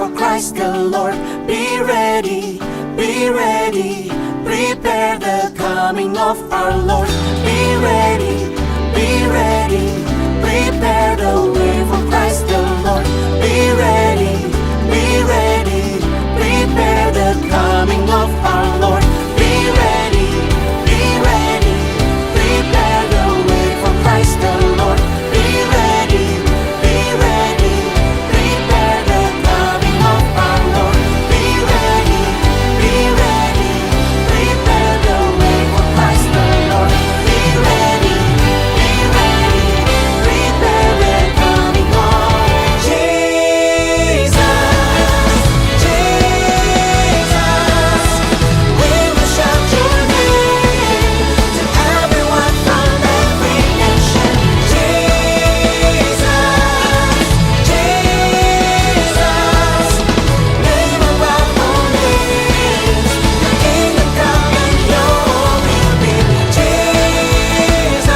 for Christ the Lord. Be ready, prepare the coming of our Lord. Be ready, prepare the way for Christ the Lord. Be ready, prepare the coming of our Lord. Be ready, prepare the way for Christ the Lord. Be ready, prepare the coming of our Lord. Be ready, prepare the way for Christ the Lord. Be ready, prepare the coming of Jesus. We will shout your name to everyone from every nation. Jesus, name above all names. Your kingdom come and your will be. Jesus,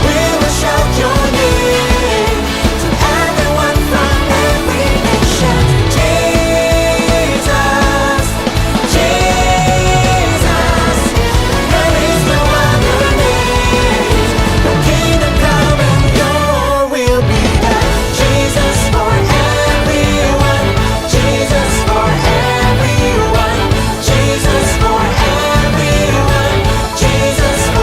we will shout your name to everyone from every nation. Jesus, there is no other name. Your kingdom come and your will be done. Jesus for everyone. Jesus for everyone. Jesus for everyone. Jesus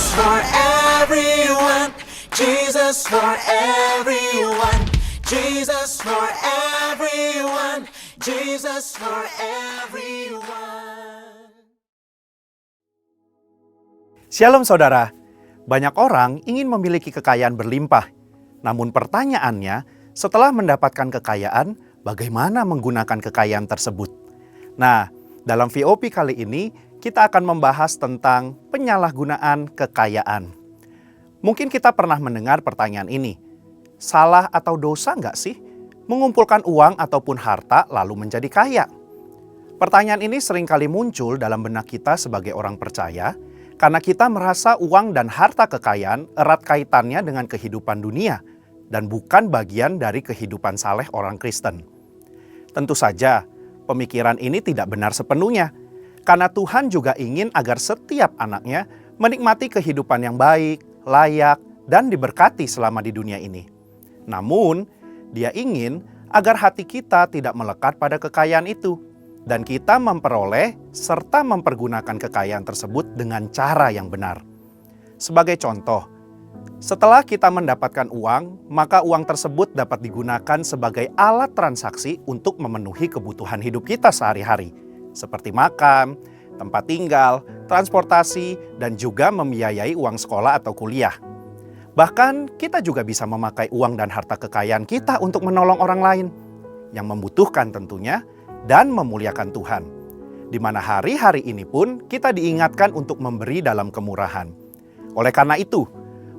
for everyone. Jesus for everyone. Jesus for everyone. Jesus for everyone. Jesus for everyone. Shalom saudara, banyak orang ingin memiliki kekayaan berlimpah. Namun pertanyaannya, setelah mendapatkan kekayaan, bagaimana menggunakan kekayaan tersebut? Nah, dalam VOP kali ini, kita akan membahas tentang penyalahgunaan kekayaan. Mungkin kita pernah mendengar pertanyaan ini, salah atau dosa nggak sih mengumpulkan uang ataupun harta lalu menjadi kaya? Pertanyaan ini seringkali muncul dalam benak kita sebagai orang percaya, karena kita merasa uang dan harta kekayaan erat kaitannya dengan kehidupan dunia dan bukan bagian dari kehidupan saleh orang Kristen. Tentu saja, pemikiran ini tidak benar sepenuhnya, karena Tuhan juga ingin agar setiap anaknya menikmati kehidupan yang baik, layak, dan diberkati selama di dunia ini. Namun, Dia ingin agar hati kita tidak melekat pada kekayaan itu, dan kita memperoleh serta mempergunakan kekayaan tersebut dengan cara yang benar. Sebagai contoh, setelah kita mendapatkan uang, maka uang tersebut dapat digunakan sebagai alat transaksi untuk memenuhi kebutuhan hidup kita sehari-hari, seperti makan, tempat tinggal, transportasi, dan juga membiayai uang sekolah atau kuliah. Bahkan kita juga bisa memakai uang dan harta kekayaan kita untuk menolong orang lain yang membutuhkan tentunya, dan memuliakan Tuhan. Di mana hari-hari ini pun kita diingatkan untuk memberi dalam kemurahan. Oleh karena itu,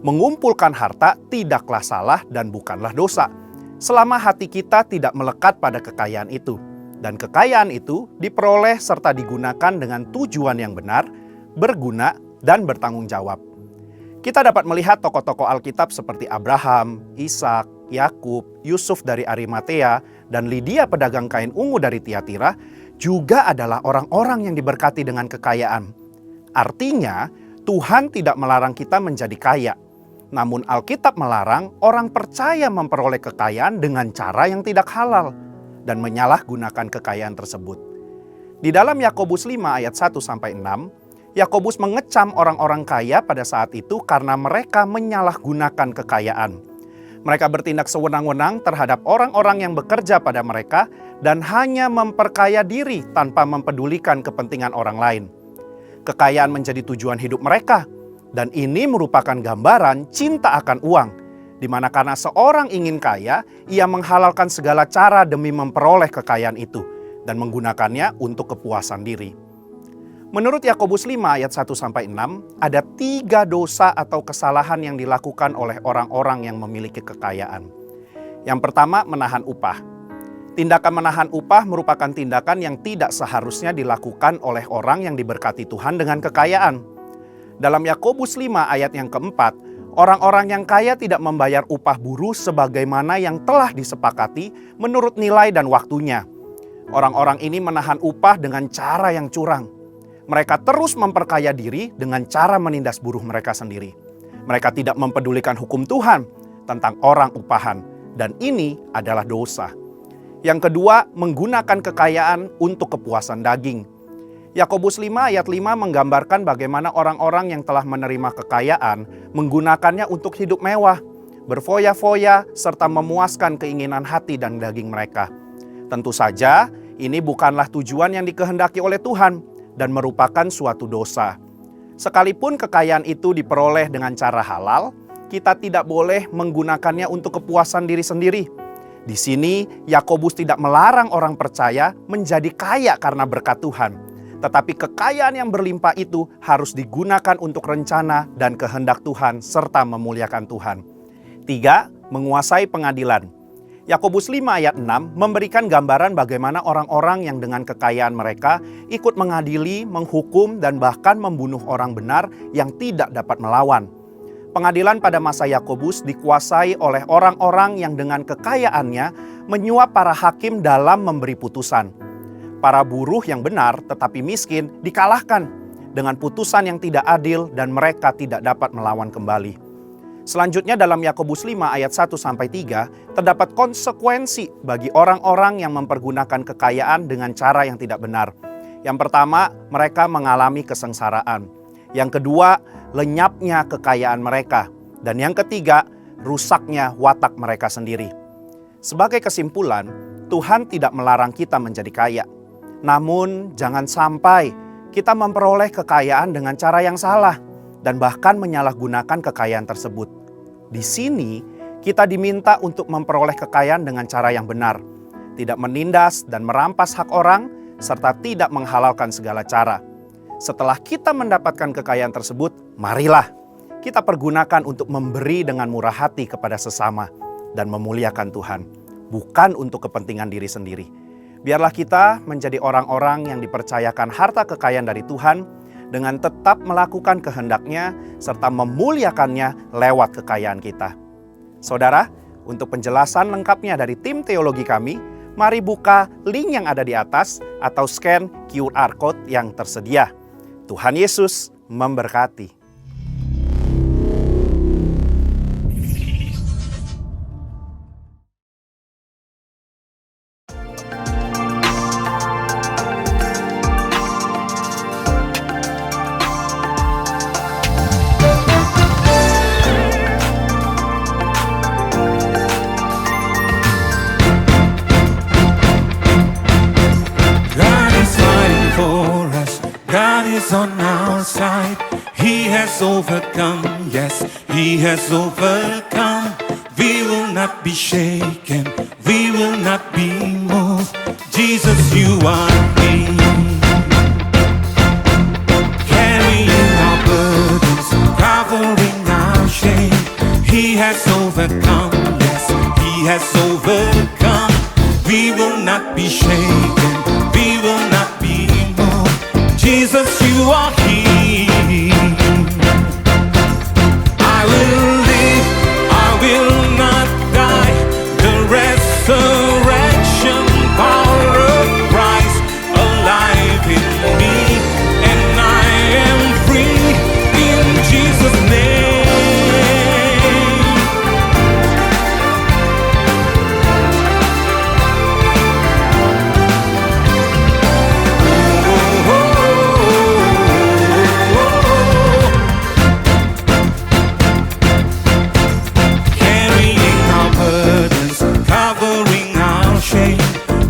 mengumpulkan harta tidaklah salah dan bukanlah dosa, selama hati kita tidak melekat pada kekayaan itu. Dan kekayaan itu diperoleh serta digunakan dengan tujuan yang benar, berguna, dan bertanggung jawab. Kita dapat melihat tokoh-tokoh Alkitab seperti Abraham, Ishak, Yakub, Yusuf dari Arimatea, dan Lydia pedagang kain ungu dari Tiatira juga adalah orang-orang yang diberkati dengan kekayaan. Artinya, Tuhan tidak melarang kita menjadi kaya. Namun Alkitab melarang orang percaya memperoleh kekayaan dengan cara yang tidak halal dan menyalahgunakan kekayaan tersebut. Di dalam Yakobus 5 ayat 1-6, Yakobus mengecam orang-orang kaya pada saat itu karena mereka menyalahgunakan kekayaan. Mereka bertindak sewenang-wenang terhadap orang-orang yang bekerja pada mereka dan hanya memperkaya diri tanpa mempedulikan kepentingan orang lain. Kekayaan menjadi tujuan hidup mereka, dan ini merupakan gambaran cinta akan uang, di mana karena seorang ingin kaya, ia menghalalkan segala cara demi memperoleh kekayaan itu dan menggunakannya untuk kepuasan diri. Menurut Yakobus 5 ayat 1-6, ada 3 dosa atau kesalahan yang dilakukan oleh orang-orang yang memiliki kekayaan. Yang pertama, menahan upah. Tindakan menahan upah merupakan tindakan yang tidak seharusnya dilakukan oleh orang yang diberkati Tuhan dengan kekayaan. Dalam Yakobus 5 ayat yang keempat, orang-orang yang kaya tidak membayar upah buruh sebagaimana yang telah disepakati menurut nilai dan waktunya. Orang-orang ini menahan upah dengan cara yang curang. Mereka terus memperkaya diri dengan cara menindas buruh mereka sendiri. Mereka tidak mempedulikan hukum Tuhan tentang orang upahan, dan ini adalah dosa. Yang kedua, menggunakan kekayaan untuk kepuasan daging. Yakobus 5 ayat 5 menggambarkan bagaimana orang-orang yang telah menerima kekayaan menggunakannya untuk hidup mewah, berfoya-foya, serta memuaskan keinginan hati dan daging mereka. Tentu saja, ini bukanlah tujuan yang dikehendaki oleh Tuhan dan merupakan suatu dosa. Sekalipun kekayaan itu diperoleh dengan cara halal, kita tidak boleh menggunakannya untuk kepuasan diri sendiri. Di sini, Yakobus tidak melarang orang percaya menjadi kaya karena berkat Tuhan. Tetapi kekayaan yang berlimpah itu harus digunakan untuk rencana dan kehendak Tuhan serta memuliakan Tuhan. 3. Menguasai pengadilan. Yakobus 5 ayat 6 memberikan gambaran bagaimana orang-orang yang dengan kekayaan mereka ikut mengadili, menghukum, dan bahkan membunuh orang benar yang tidak dapat melawan. Pengadilan pada masa Yakobus dikuasai oleh orang-orang yang dengan kekayaannya menyuap para hakim dalam memberi putusan. Para buruh yang benar tetapi miskin dikalahkan dengan putusan yang tidak adil dan mereka tidak dapat melawan kembali. Selanjutnya dalam Yakobus 5 ayat 1-3 terdapat konsekuensi bagi orang-orang yang mempergunakan kekayaan dengan cara yang tidak benar. Yang pertama, mereka mengalami kesengsaraan. Yang kedua, lenyapnya kekayaan mereka. Dan yang ketiga, rusaknya watak mereka sendiri. Sebagai kesimpulan, Tuhan tidak melarang kita menjadi kaya. Namun, jangan sampai kita memperoleh kekayaan dengan cara yang salah dan bahkan menyalahgunakan kekayaan tersebut. Di sini, kita diminta untuk memperoleh kekayaan dengan cara yang benar, tidak menindas dan merampas hak orang, serta tidak menghalalkan segala cara. Setelah kita mendapatkan kekayaan tersebut, marilah kita pergunakan untuk memberi dengan murah hati kepada sesama dan memuliakan Tuhan, bukan untuk kepentingan diri sendiri. Biarlah kita menjadi orang-orang yang dipercayakan harta kekayaan dari Tuhan dengan tetap melakukan kehendak-Nya serta memuliakannya lewat kekayaan kita. Saudara, untuk penjelasan lengkapnya dari tim teologi kami, mari buka link yang ada di atas atau scan QR Code yang tersedia. Tuhan Yesus memberkati. On our side, He has overcome, yes, He has overcome. We will not be shaken, we will not be moved. Jesus, you are King. Carrying our burdens, covering our shame. He has overcome, yes, He has overcome. We will not be shaken, we will not be moved. Jesus, you are King. I will live, I will not die. The resurrection power of Christ alive in me, and I am free in Jesus' name.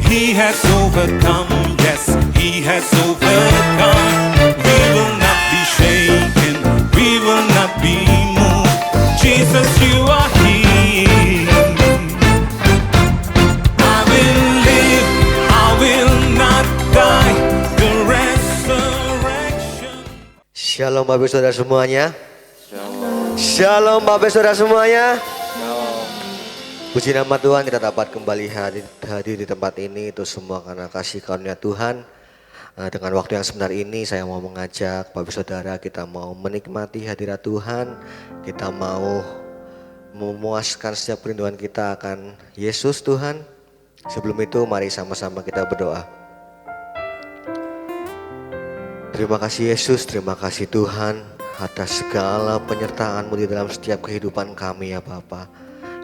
He has overcome, yes, He has overcome. We will not be shaken, we will not be moved. Jesus, you are King. I will live, I will not die. The resurrection. Shalom Bapak Saudara semuanya. Shalom Bapak Saudara semuanya. Puji nama Tuhan, kita dapat kembali hadir di tempat ini itu semua karena kasih karunia Tuhan. Dengan waktu yang sebentar ini saya mau mengajak Bapak Saudara, kita mau menikmati hadirat Tuhan. Kita mau memuaskan setiap kerinduan kita akan Yesus Tuhan. Sebelum itu mari sama-sama kita berdoa. Terima kasih Yesus, terima kasih Tuhan atas segala penyertaan-Mu di dalam setiap kehidupan kami ya Bapa.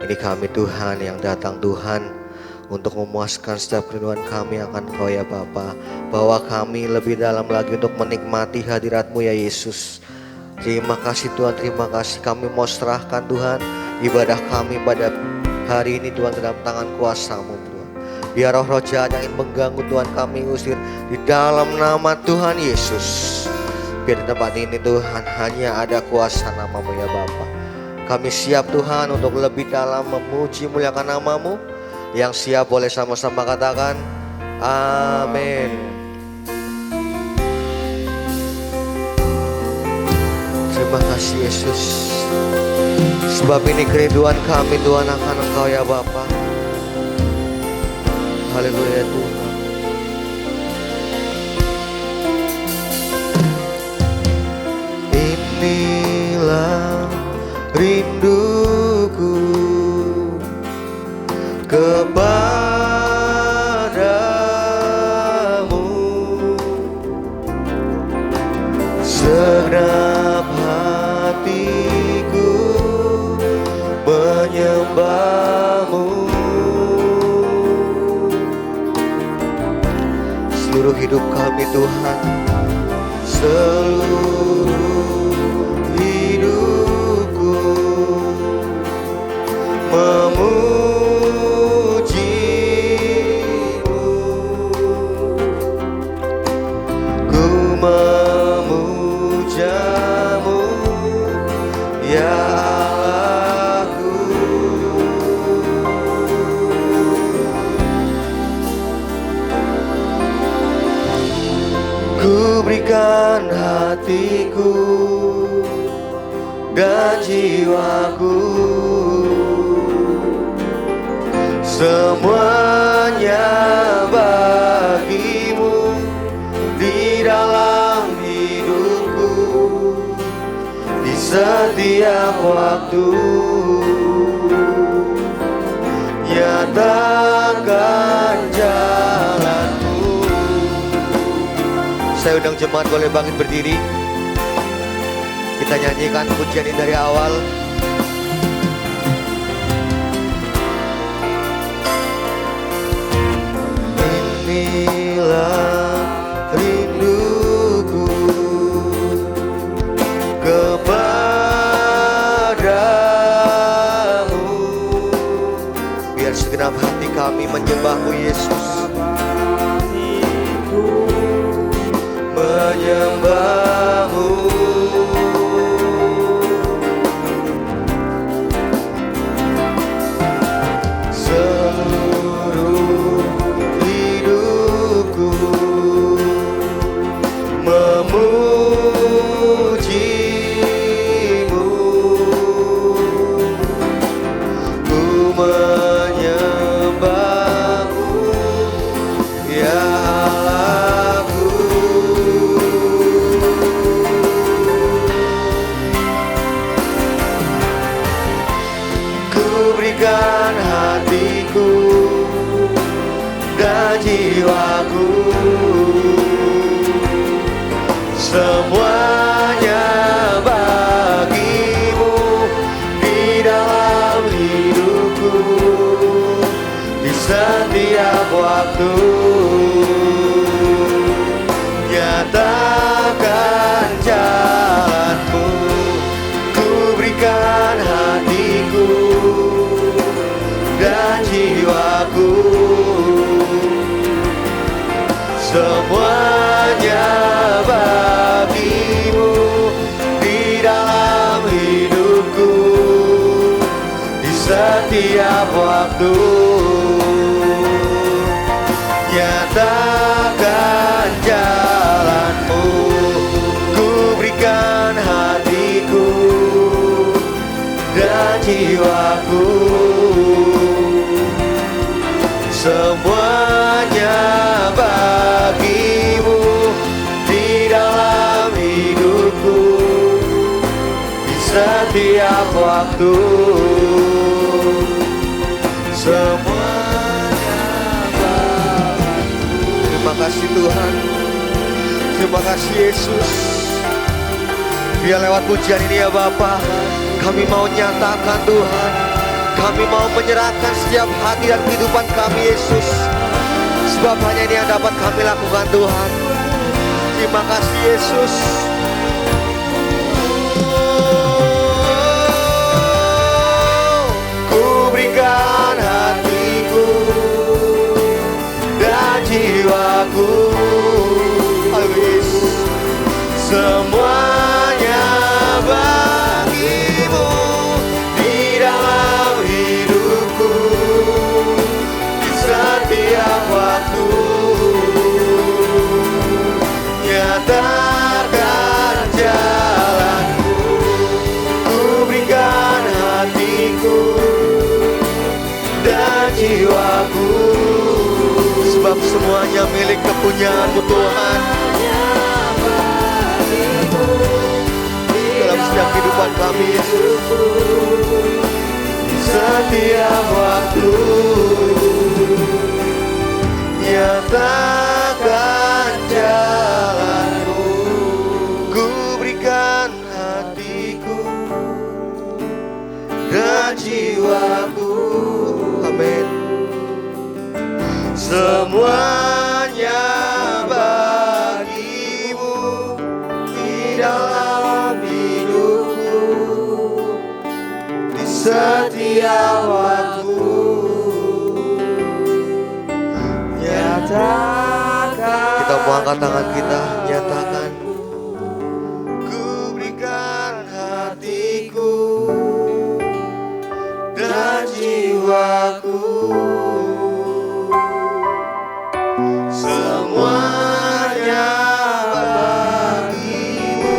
Ini kami Tuhan yang datang Tuhan untuk memuaskan setiap kerinduan kami akan Kau ya Bapa. Bawa kami lebih dalam lagi untuk menikmati hadirat-Mu ya Yesus. Terima kasih Tuhan, terima kasih. Kami mau serahkan Tuhan ibadah kami pada hari ini Tuhan dalam tangan kuasa-Mu Tuhan. Biar roh-roh jahat yang ingin mengganggu Tuhan kami usir di dalam nama Tuhan Yesus. Biar di tempat ini Tuhan hanya ada kuasa nama-Mu ya Bapa. Kami siap Tuhan untuk lebih dalam memuji muliakan nama-Mu. Yang siap boleh sama-sama katakan amin. Terima kasih Yesus. Sebab ini kerinduan kami Tuhan akan Engkau ya Bapa. Haleluya Tuhan. Inilah rinduku kepadamu, segenap hatiku menyembah-Mu. Seluruh hidup kami Tuhan, seluruh hidupku memuji-Mu, ku memuja-Mu ya Allahku. Ku berikan hatiku dan jiwaku, semuanya bagi-Mu di dalam hidupku, di setiap waktu. Nyatakan jalan-Mu. Saya undang jemaat boleh bangkit berdiri. Kita nyanyikan pujian ini dari awal. Inilah rinduku kepadamu, biar segenap hati kami menyembah-Mu Yesus. Menyembah-Mu, seluruh hidupku memuji-Mu, ku menyembah-Mu ya Allahku. Ku berikan hatiku dan jiwaku, semuanya bagi-Mu di dalam hidupku, di setiap waktu. Nyatakan jalan-Mu. Ku berikan hatiku dan jiwaku, semuanya bagi-Mu di dalam hidupku, di setiap waktu. Nyatakan jalan-Mu. Ku berikan hatiku dan jiwaku, semuanya bagi-Mu setiap waktu. Semuanya bagimu. Terima kasih Tuhan. Terima kasih Yesus. Biar lewat pujian ini ya Bapa, kami mau nyatakan Tuhan, kami mau menyerahkan setiap hati dan kehidupan kami Yesus. Sebab hanya ini yang dapat kami lakukan Tuhan. Terima kasih Yesus. Ku berikan hatiku dan jiwaku, semuanya bagimu di dalam hidupku, di setiap waktu. Nyatakan jalanku, ku berikan hatiku dan jiwaku, sebab semuanya milik kepunyaanmu Tuhan. Dalam setiap kehidupan kami Yesus, di setiap waktu. Nyatakan jalanmu, ku berikan hatiku dan jiwaku. Amin. Semuanya bagimu di dalam hidupku, di setiap waktu. Nyatakan. Kita mau angkat tangan kita, nyatakan. Ku berikan hatiku dan jiwaku, semuanya bagimu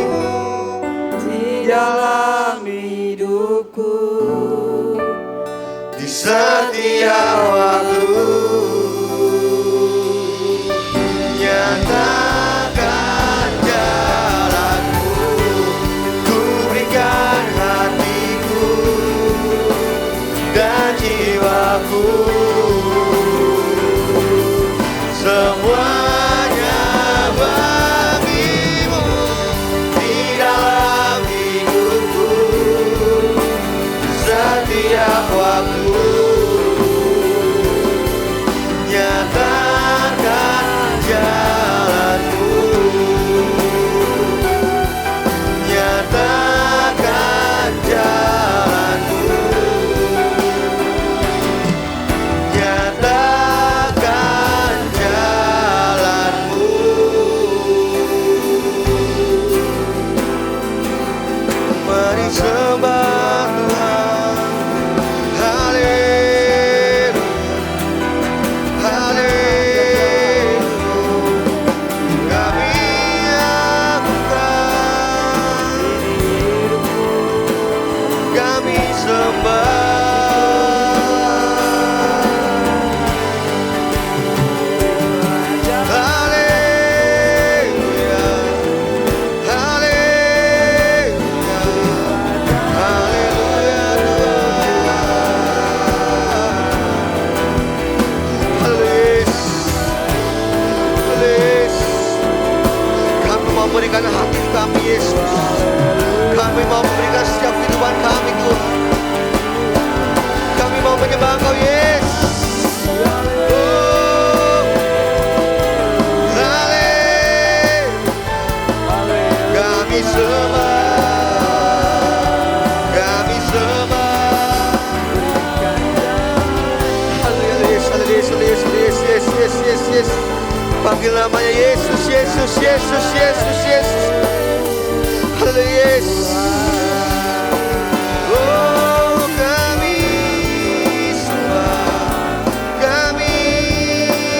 di dalam hidupku, di setiap waktu. Nyatakan jalanku, ku berikan hatiku dan jiwaku, semuanya bagimu di dalam hidupku, setiap waktu. Nyatakan jalanku, nyatakan jalanku, nyatakan jalanmu. Mari sembah Tuhan. Haleluya, haleluya. Kami agukan, kami sembah. Haleluya, haleluya, haleluya Tuhan. Yesus, kami mau memberikan hati kami Yesus. Kami mau memberikan setiap kehidupan kami Tuhan. Kami mau menyembah Engkau Yesus. Oh, haleluya. Kami sembah, kami sembah. Haleluya, haleluya, haleluya, yes, yes, yes, yes. Panggil namanya Yesus, Yesus, Yesus, Yesus, Yesus. Haleluya, Yesus. Oh, kami sembah, kami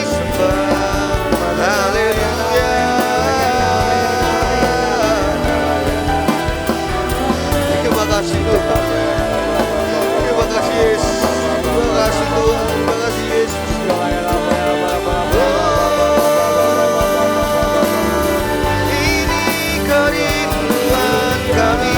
sembah. Haleluya. Terima kasih Tuhan. Terima kasih Yesus. Terima kasih Tuhan. Terima kasih Yesus. Ini kerinduan kami.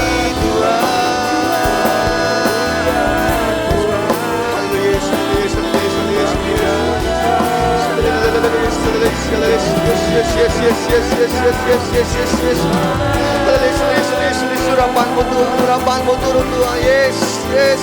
urapanmu Tuhan, urapanmu turun Tuhan. Yes, yes.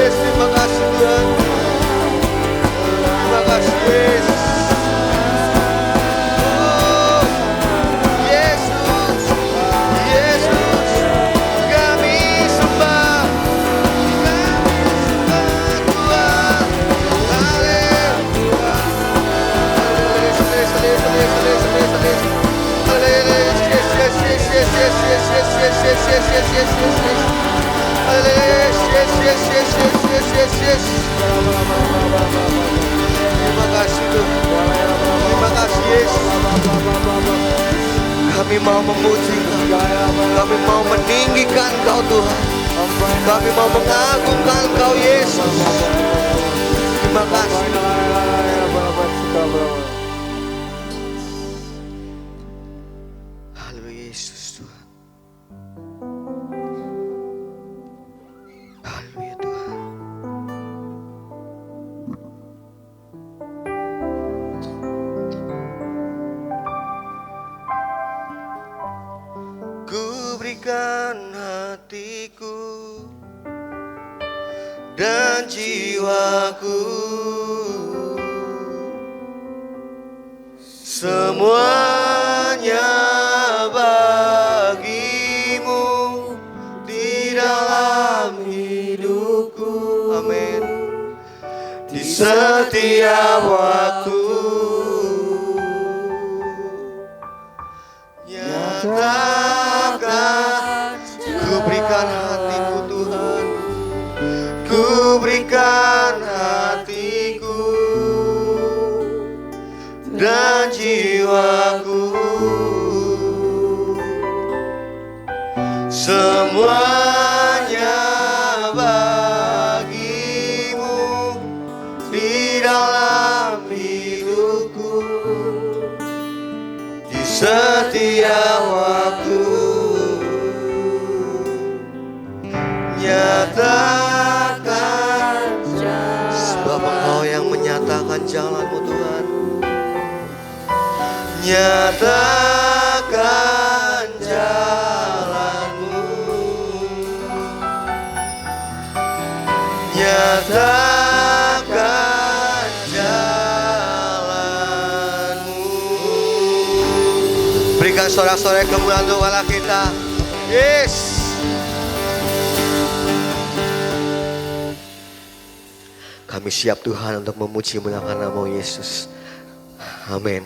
Terima kasih Tuhan. Terima kasih Yesus. Yesus, Yesus, kami sembah Tuhan. Haleluya. Terima kasih Tuhan. Terima kasih Yesus. Kami mau memuji Kau. Kami mau meninggikan Kau Tuhan. Kami mau mengagungkan Kau Yesus. Terima kasih. Haleluya Yesus Tuhan. Haleluya Tuhan. Ku berikan hatiku dan jiwaku, semuanya bagimu di dalam hidupku. Amin. Di setiap waktu nyatakan, ku berikan hatiku Tuhan, ku berikan hatiku dan jiwaku, semuanya bagimu di dalam hidupku, di setiap waktu nyatakan, sebab Engkau yang menyatakan jalan-Mu Tuhan. Nyatakan jalan-Mu, nyatakan jalan-Mu. Berikan sorak-sorai kemuliaan untuk Allah kita. Yes. Kami siap Tuhan untuk memuji memuliakan nama Yesus. Amin.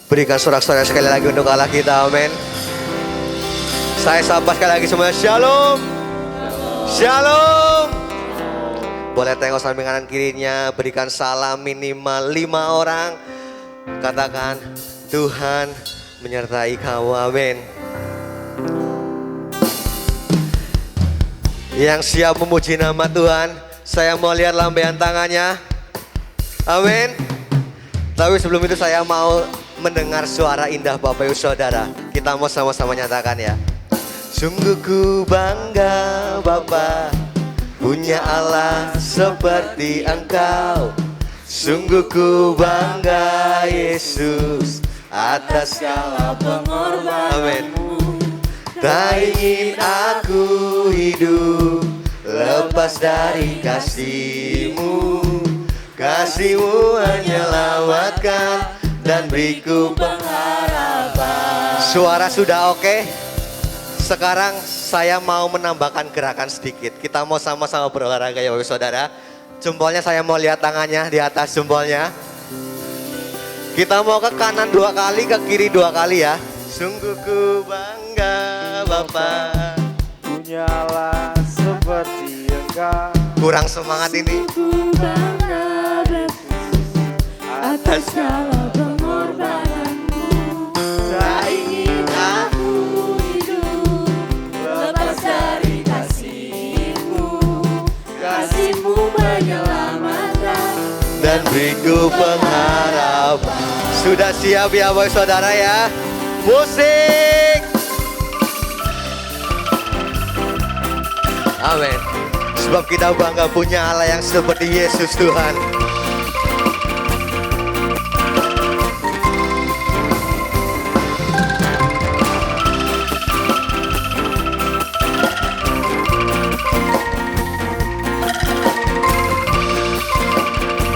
Berikan sorak-sorai sekali lagi untuk Allah kita. Amin. Saya sapa sekali lagi semuanya. Shalom. Shalom. Boleh tengok samping kanan kirinya. Berikan salam minimal 5 orang. Katakan, Tuhan menyertai kamu. Amin. Yang siap memuji nama Tuhan, saya mau lihat lambaian tangannya. Amin. Tapi sebelum itu saya mau mendengar suara indah Bapak Ibu Saudara. Kita mau sama-sama nyatakan ya. Sungguh ku bangga Bapa, punya Allah seperti Engkau. Sungguh ku bangga Yesus atas segala pengorbananmu. Tak ingin aku hidup lepas dari kasih-Mu. Kasih-Mu menyelamatkan dan beriku pengharapan. Suara sudah oke? Sekarang saya mau menambahkan gerakan sedikit. Kita mau sama-sama berolahraga ya Bapak Saudara. Jempolnya saya mau lihat tangannya di atas jempolnya. Kita mau ke kanan 2 kali, ke kiri 2 kali ya. Sungguh ku bangga Bapa, punya Allah seperti Engkau. kurang semangat ini. Ku bangga Yesus atas segala pengorbananmu. Tak ingin aku hidup lepas dari Minggu pengharapan. Sudah siap ya boy saudara ya? Musik. Amin. Sebab kita bangga punya Allah yang seperti Yesus Tuhan.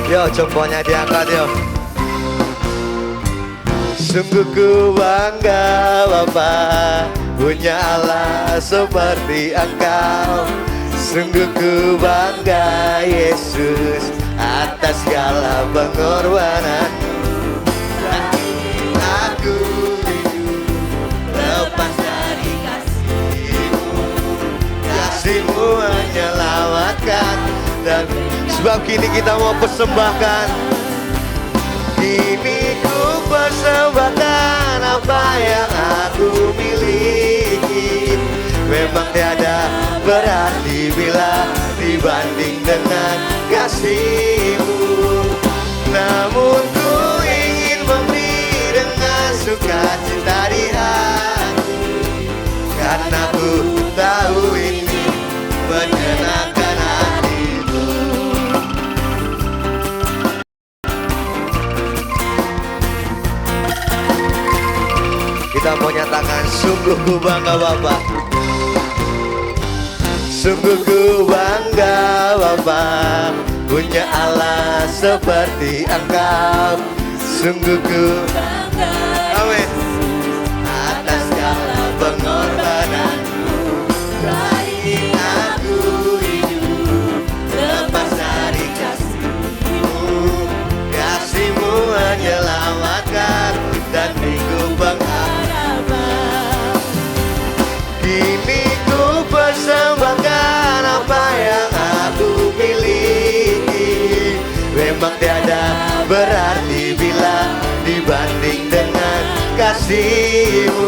Yo, jempolnya diangkat yo. Sungguh ku bangga Bapa punya Allah seperti Engkau. Sungguh ku bangga Yesus atas segala pengorbanan-Mu. Aku hidup lepas dari kasih-Mu. Kasih-Mu menyelamatkan. Dan sebab kini kita mau persembahkan. Kini ku persembahkan apa yang aku miliki. Memang tiada berarti bila dibanding dengan kasih-Mu. Namun ku ingin memberi dengan sukacita di hati, karena ku tahu ini menyenangkan hati-Mu. Kita mau nyatakan sungguh ku bangga Bapa. Sungguh ku bangga Bapa punya Allah seperti Engkau. Sungguh ku bangga, amin, atas segala pengorbanan-Mu. Baik aku hidup lepas dari kasih-Mu. Kasih-Mu menyelamatkan dan minggu pengharapan. Kini ku persembahkan apa yang aku miliki. Memang tiada berarti bila dibanding dengan kasih-Mu.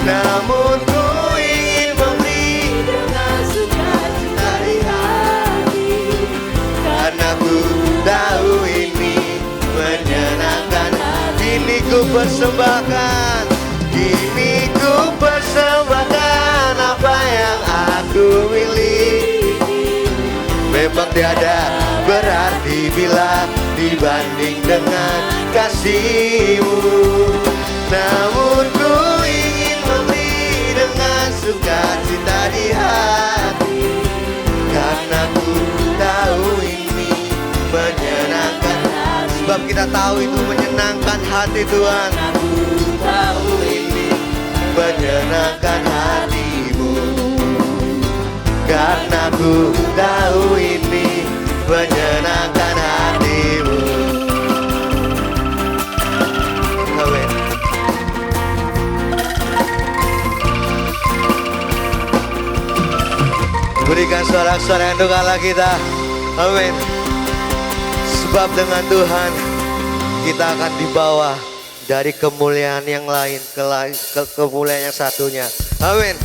Namun ku ingin memberi dengan sukacita di hati, karena ku tahu ini menyenangkan. Kini ku persembahkan, kini ku persembahkan apa yang aku miliki. Memang tiada berarti bila dibanding dengan kasih-Mu. Namun ku ingin memberi dengan sukacita di hati, karena ku tahu ini menyenangkan. Sebab kita tahu itu menyenangkan hati Tuhan. Aku tahu ini menyenangkan hati-Mu, karena ku tahu ini menyenangkan hati-Mu. Amin. Berikan sorak-sorai untuk Allah kita. Amin. Sebab dengan Tuhan kita akan dibawa dari kemuliaan yang lain ke kemuliaan yang satunya. Amin.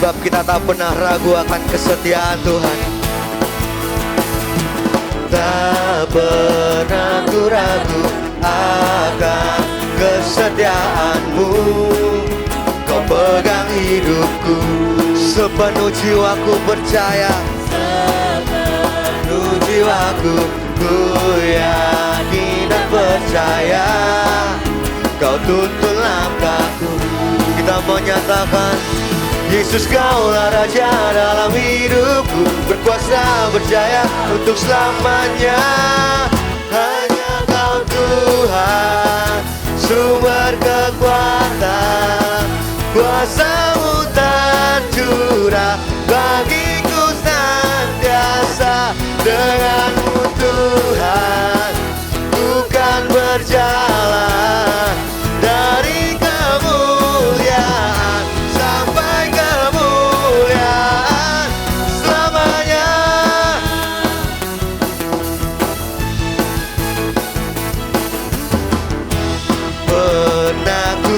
Sebab kita tak pernah ragu akan kesetiaan Tuhan. Tak pernah ku ragu akan kesetiaan-Mu. Kau pegang hidupku, sepenuh jiwaku percaya. Sepenuh jiwaku ku yakin dan percaya. Kau tuntun langkahku. Kita menyatakan Yesus Kaulah Raja dalam hidupku, berkuasa berjaya untuk selamanya. Hanya Kau Tuhan, sumber kekuatan, kuasa-Mu tak curah bagiku senantiasa. Dengan-Mu Tuhan, ku kan berjalan dari kemuliaan sampai kemuliaan selamanya.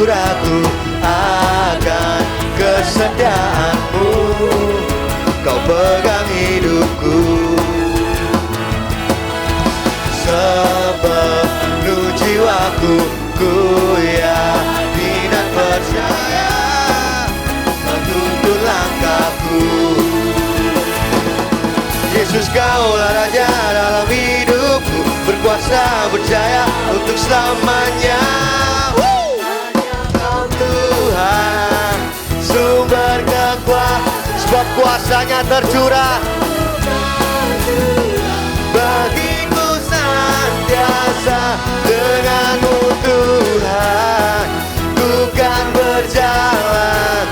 ragu akan kesetiaan-Mu. Kau pegang hidupku sepenuh jiwaku, ku yakin dan percaya Kau tuntun langkahku. Yesus, Kaulah Raja dalam hidupku, berkuasa berjaya untuk selamanya. Kau Tuhan, sumber kekuatan, sebab kuasanya tercurah bagiku senantiasa. Dengan-Mu Tuhan, ku kan berjalan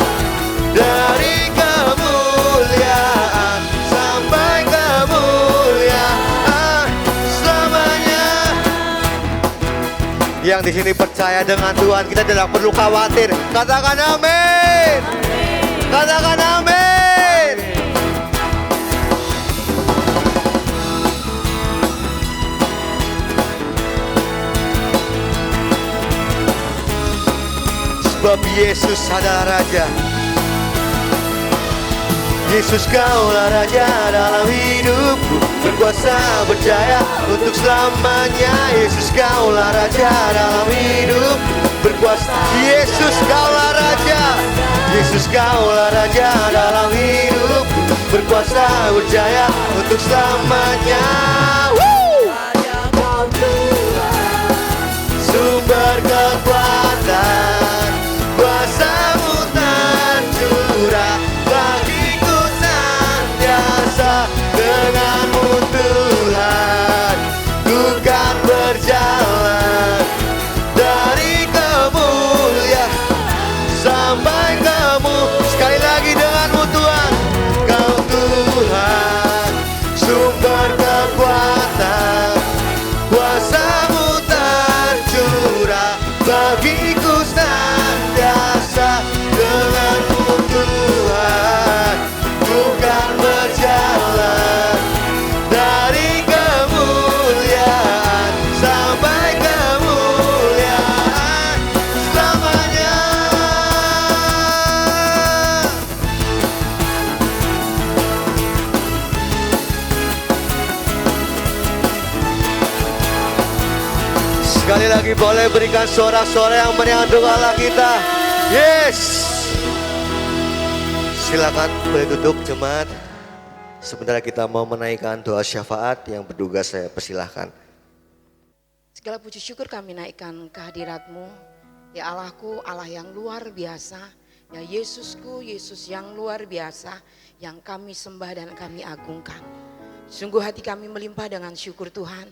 dari kemuliaan sampai kemuliaan selamanya. Yang di sini percaya dengan Tuhan, kita tidak perlu khawatir. Katakan amin. Katakan amin. Sebab Yesus adalah Raja. Yesus, Kaulah Raja dalam hidupku, berkuasa berjaya untuk selamanya. Yesus, Kaulah Raja dalam hidupku, berkuasa. Yesus, Kaulah Raja. Yesus, Kaulah Raja dalam hidupku, berkuasa berjaya untuk selamanya. Sumber kekuatan, kuasa-Mu tercurah bagiku senantiasa. Dengan-Mu Tuhan, ku kan berjalan dari kemuliaan sampai sekali lagi dengan-Mu Tuhan. Kau Tuhan, sumber kekuatan, kuasa-Mu tercurah bagiku senantiasa. Dengan-Mu Tuhan, ku kan berjalan dari kemuliaan sampai kemuliaan selamanya. Sekali lagi boleh berikan suara-suara yang meriah untuk Allah kita. Yes. Silakan boleh duduk jemaat. Sebentar kita mau menaikkan doa syafaat, yang bertugas saya persilahkan. Segala puji syukur kami naikkan kehadirat-Mu, ya Allahku, Allah yang luar biasa, ya Yesusku, Yesus yang luar biasa, yang kami sembah dan kami agungkan. Sungguh hati kami melimpah dengan syukur Tuhan,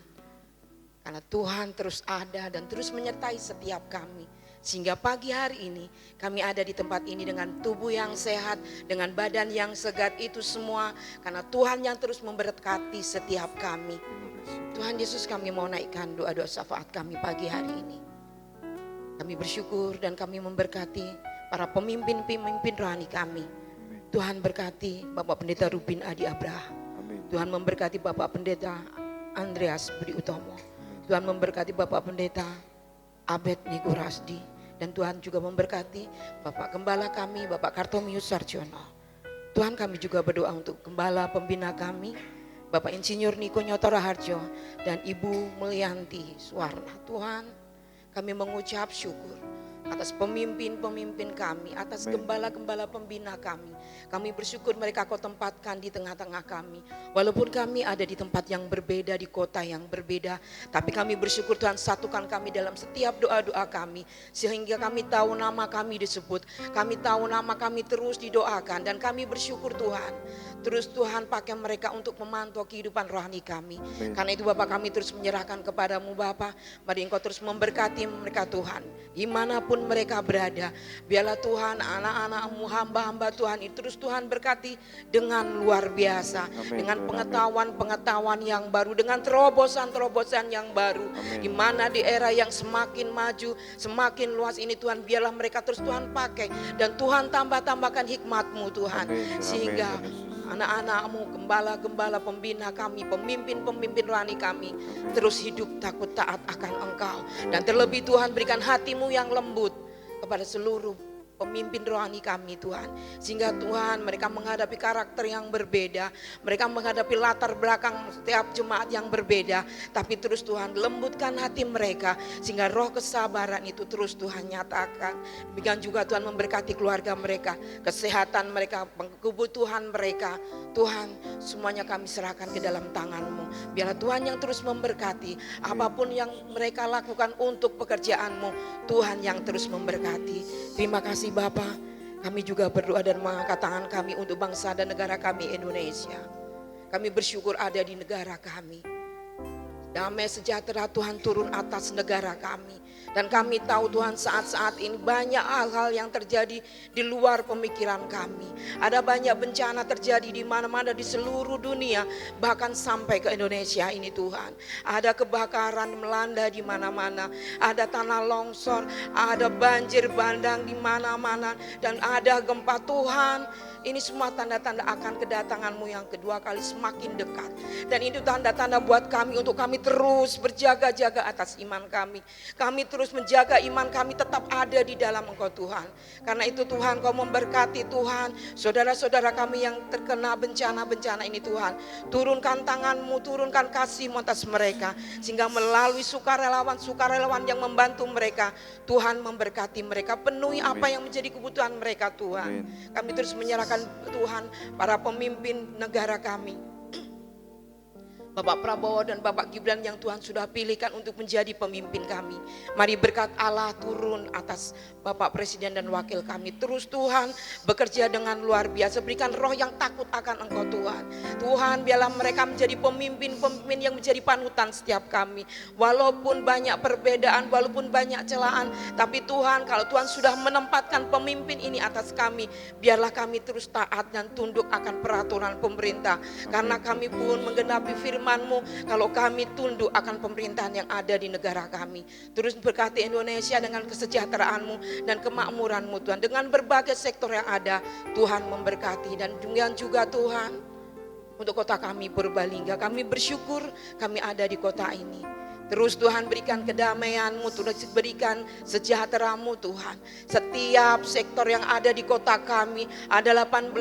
karena Tuhan terus ada dan terus menyertai setiap kami. Sehingga pagi hari ini kami ada di tempat ini dengan tubuh yang sehat, dengan badan yang segar, itu semua karena Tuhan yang terus memberkati setiap kami. Tuhan Yesus, kami mau naikkan doa-doa syafaat kami pagi hari ini. Kami bersyukur dan kami memberkati para pemimpin-pemimpin rohani kami. Tuhan berkati Bapak Pendeta Rubin Adi Abraham. Tuhan memberkati Bapak Pendeta Andreas Budi Utomo. Tuhan memberkati Bapak Pendeta Abed Nigo Rasdi, dan Tuhan juga memberkati Bapak Gembala kami, Bapak Kartomius Sarjono. Tuhan, kami juga berdoa untuk Gembala pembina kami, Bapak Insinyur Niko Nyoto Raharjo dan Ibu Mulyanti Suwarna. Tuhan, kami mengucap syukur atas pemimpin-pemimpin kami, atas gembala-gembala pembina kami. Kami bersyukur mereka Kau tempatkan di tengah-tengah kami. Walaupun kami ada di tempat yang berbeda, di kota yang berbeda, tapi kami bersyukur Tuhan satukan kami dalam setiap doa-doa kami. Sehingga kami tahu nama kami disebut, kami tahu nama kami terus didoakan, dan kami bersyukur Tuhan. Terus Tuhan pakai mereka untuk memantau kehidupan rohani kami. Karena itu Bapak, kami terus menyerahkan kepadamu Bapak. Mari Engkau terus memberkati mereka Tuhan, dimanapun mereka berada. Biarlah Tuhan anak-anak-Mu, hamba-hamba Tuhan itu terus Tuhan berkati dengan luar biasa. Dengan pengetahuan-pengetahuan yang baru, dengan terobosan-terobosan yang baru. Di mana di era yang semakin maju, semakin luas ini Tuhan, biarlah mereka terus Tuhan pakai. Dan Tuhan tambah-tambahkan hikmat-Mu Tuhan. Sehingga anak-anak-Mu, gembala-gembala pembina kami, pemimpin-pemimpin rohani kami terus hidup takut taat akan Engkau. Dan terlebih Tuhan, berikan hati-Mu yang lembut kepada seluruh pemimpin rohani kami Tuhan. Sehingga Tuhan mereka menghadapi karakter yang berbeda. Mereka menghadapi latar belakang setiap jemaat yang berbeda. Tapi terus Tuhan lembutkan hati mereka. Sehingga roh kesabaran itu terus Tuhan nyatakan. Demikian juga Tuhan memberkati keluarga mereka. Kesehatan mereka, kebutuhan mereka. Tuhan semuanya kami serahkan ke dalam tangan-Mu. Biarlah Tuhan yang terus memberkati. Apapun yang mereka lakukan untuk pekerjaan-Mu. Tuhan yang terus memberkati. Terima kasih Bapa, kami juga berdoa dan mengangkat tangan kami untuk bangsa dan negara kami Indonesia. Kami bersyukur ada di negara kami. Damai sejahtera Tuhan turun atas negara kami. Dan kami tahu Tuhan saat-saat ini banyak hal-hal yang terjadi di luar pemikiran kami. Ada banyak bencana terjadi di mana-mana di seluruh dunia, bahkan sampai ke Indonesia ini Tuhan. Ada kebakaran melanda di mana-mana, ada tanah longsor, ada banjir bandang di mana-mana, dan ada gempa Tuhan. Ini semua tanda-tanda akan kedatangan-Mu yang kedua kali semakin dekat. Dan itu tanda-tanda buat kami untuk kami terus berjaga-jaga atas iman kami. Kami terus menjaga iman kami tetap ada di dalam Engkau Tuhan. Karena itu Tuhan, Kau memberkati Tuhan saudara-saudara kami yang terkena bencana-bencana ini Tuhan. Turunkan tangan-Mu, turunkan kasih-Mu atas mereka. Sehingga melalui sukarelawan yang membantu mereka, Tuhan memberkati mereka, penuhi apa yang menjadi kebutuhan mereka Tuhan. Kami terus menyerahkan Tuhan para pemimpin negara kami, Bapak Prabowo dan Bapak Gibran yang Tuhan sudah pilihkan untuk menjadi pemimpin kami. Mari berkat Allah turun atas Bapak Presiden dan Wakil kami. Terus Tuhan bekerja dengan luar biasa. Berikan roh yang takut akan Engkau Tuhan. Tuhan biarlah mereka menjadi pemimpin-pemimpin yang menjadi panutan setiap kami. Walaupun banyak perbedaan, walaupun banyak celaan. Tapi Tuhan, kalau Tuhan sudah menempatkan pemimpin ini atas kami, biarlah kami terus taat dan tunduk akan peraturan pemerintah. Karena kami pun menggenapi firman-Mu, kalau kami tunduk akan pemerintahan yang ada di negara kami. Terus berkati Indonesia dengan kesejahteraan-Mu dan kemakmuran-Mu Tuhan. Dengan berbagai sektor yang ada, Tuhan memberkati. Dan juga Tuhan, untuk kota kami Purbalingga, kami bersyukur kami ada di kota ini. Terus Tuhan berikan kedamaian-Mu, terus berikan sejahtera-Mu Tuhan. Setiap sektor yang ada di kota kami, ada 18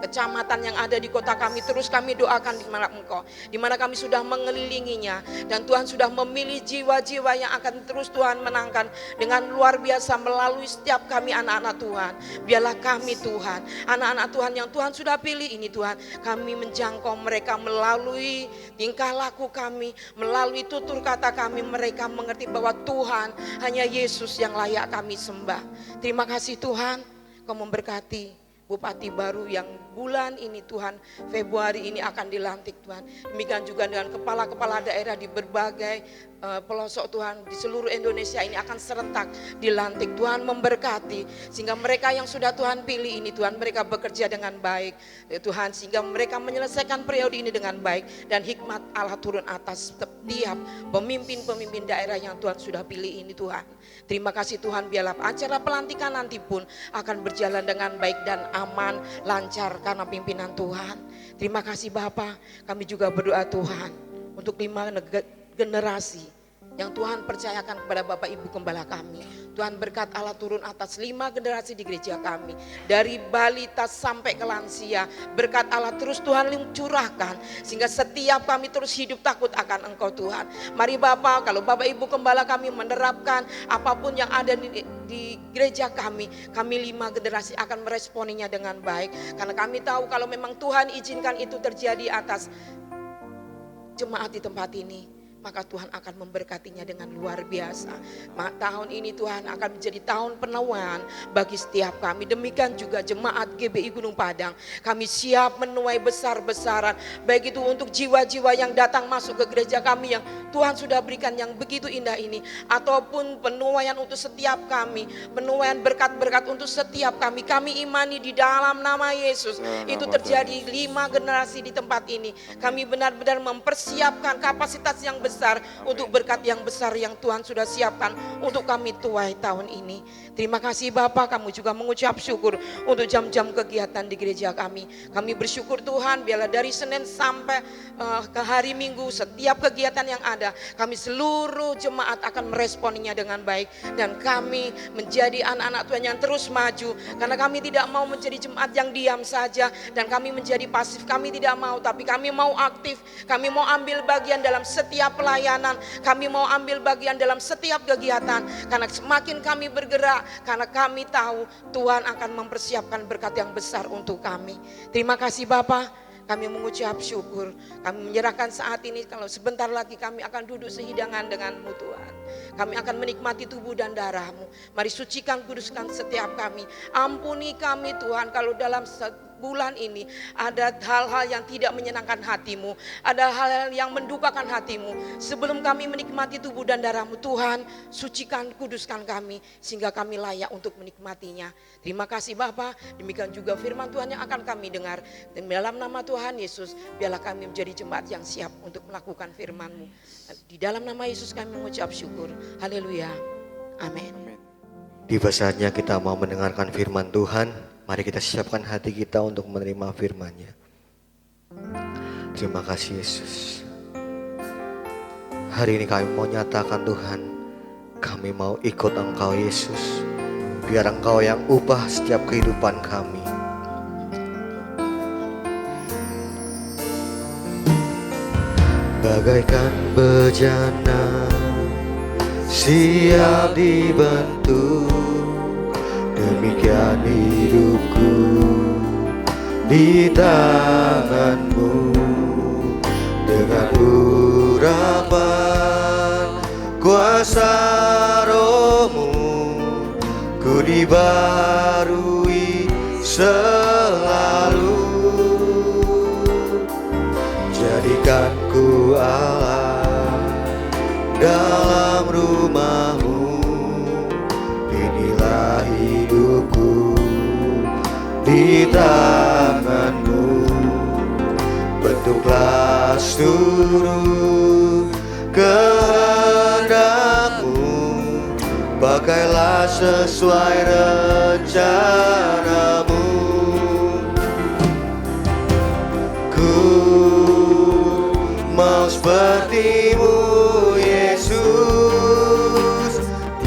kecamatan yang ada di kota kami, terus kami doakan di mana Engkau, di mana kami sudah mengelilinginya, dan Tuhan sudah memilih jiwa-jiwa yang akan terus Tuhan menangkan dengan luar biasa melalui setiap kami anak-anak Tuhan. Biarlah kami Tuhan, anak-anak Tuhan yang Tuhan sudah pilih ini Tuhan, kami menjangkau mereka melalui tingkah laku kami, melalui tutur kata kami, mereka mengerti bahwa Tuhan hanya Yesus yang layak kami sembah. Terima kasih Tuhan, Kau memberkati Bupati baru yang bulan ini Tuhan, Februari ini akan dilantik Tuhan. Demikian juga dengan kepala-kepala daerah di berbagai pelosok Tuhan, di seluruh Indonesia ini akan serentak dilantik. Tuhan memberkati, sehingga mereka yang sudah Tuhan pilih ini Tuhan, mereka bekerja dengan baik Tuhan, sehingga mereka menyelesaikan periode ini dengan baik. Dan hikmat Allah turun atas setiap pemimpin-pemimpin daerah yang Tuhan sudah pilih ini Tuhan. Terima kasih Tuhan, biarlah acara pelantikan nanti pun akan berjalan dengan baik dan aman, lancar karena pimpinan Tuhan. Terima kasih Bapa. Kami juga berdoa Tuhan untuk 5 generasi yang Tuhan percayakan kepada Bapak Ibu Gembala kami. Tuhan berkat Allah turun atas 5 generasi di gereja kami. Dari balita sampai ke lansia, berkat Allah terus Tuhan curahkan. Sehingga setiap kami terus hidup takut akan Engkau Tuhan. Mari Bapak, kalau Bapak Ibu Gembala kami menerapkan apapun yang ada di gereja kami 5 generasi akan meresponinya dengan baik. Karena kami tahu kalau memang Tuhan izinkan itu terjadi atas jemaat di tempat ini, maka Tuhan akan memberkatinya dengan luar biasa. Tahun ini Tuhan akan menjadi tahun penuaian bagi setiap kami. Demikian juga jemaat GBI Gunung Padang. Kami siap menuai besar-besaran. Baik itu untuk jiwa-jiwa yang datang masuk ke gereja kami yang Tuhan sudah berikan yang begitu indah ini. Ataupun penuaian untuk setiap kami. Penuaian berkat-berkat untuk setiap kami. Kami imani di dalam nama Yesus. Itu terjadi 5 generasi di tempat ini. Kami benar-benar mempersiapkan kapasitas yang besar besar, untuk berkat yang besar yang Tuhan sudah siapkan untuk kami tuai tahun ini. Terima kasih Bapa, kami juga mengucap syukur untuk jam-jam kegiatan di gereja kami. Kami bersyukur Tuhan, biarlah dari Senin sampai ke hari Minggu, setiap kegiatan yang ada, kami seluruh jemaat akan meresponinya dengan baik. Dan kami menjadi anak-anak Tuhan yang terus maju, karena kami tidak mau menjadi jemaat yang diam saja, dan kami menjadi pasif, kami tidak mau, tapi kami mau aktif, kami mau ambil bagian dalam setiap pelayanan, kami mau ambil bagian dalam setiap kegiatan, karena semakin kami bergerak, karena kami tahu Tuhan akan mempersiapkan berkat yang besar untuk kami. Terima kasih Bapa, kami mengucap syukur, kami menyerahkan saat ini, kalau sebentar lagi kami akan duduk sehidangan dengan-Mu Tuhan. Kami akan menikmati tubuh dan darah-Mu. Mari sucikan, kuduskan setiap kami. Ampuni kami Tuhan, kalau dalam bulan ini ada hal-hal yang tidak menyenangkan hati-Mu, ada hal-hal yang mendukakan hati-Mu. Sebelum kami menikmati tubuh dan darah-Mu Tuhan, sucikan, kuduskan kami, sehingga kami layak untuk menikmatinya. Terima kasih Bapa, demikian juga firman Tuhan yang akan kami dengar. Dan dalam nama Tuhan Yesus, biarlah kami menjadi jemaat yang siap untuk melakukan firman-Mu. Di dalam nama Yesus kami mengucap syukur. Haleluya. Amin. Tiba saatnya kita mau mendengarkan firman Tuhan. Mari kita siapkan hati kita untuk menerima firman-Nya. Terima kasih Yesus. Hari ini kami mau nyatakan Tuhan, kami mau ikut Engkau Yesus. Biar Engkau yang ubah setiap kehidupan kami. Bagaikan bejana siap dibentuk, demikian hidupku di tangan-Mu. Dengan urapan kuasa Roh-Mu, ku dibarui selalu. Jadikan ku Allah dalam rumah-Mu. Inilah hidupku di tangan-Mu. Bentuklah seluruh kehendak-Mu. Pakailah sesuai rencana-Mu. Ku mau seperti-Mu Yesus,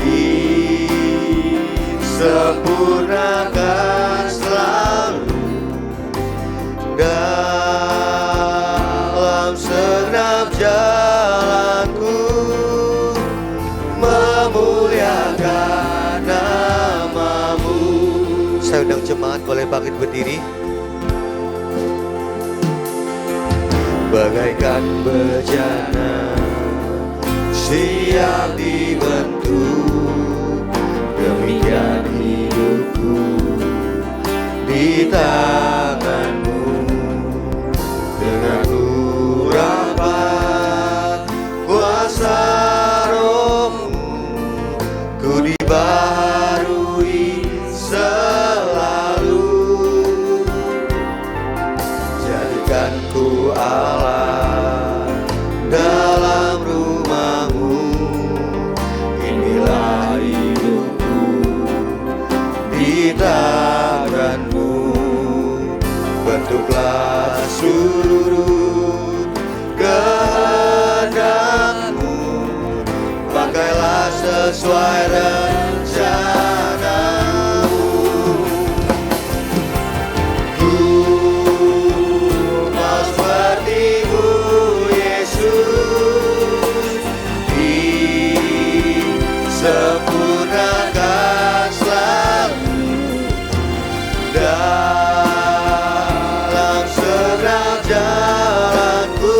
disempurnakan selalu dalam segenap jalanku, memuliakan nama-Mu. Saya undang jemaat boleh bangkit berdiri. Bagaikan bejana siap dibentuk, demikian hidupku di tangan-Mu. Dengan urapan kuasa Roh-Mu, ku dibaharui selalu. Jadikan ku Allah dalam rumah-Mu. Inilah hidupku di tangan-Mu. Bentuklah seluruh kehendak-Mu. Pakailah sesuai rencana-Mu. Ku mau seperti-Mu Yesus, disempurnakan selalu dalam segenap jalanku,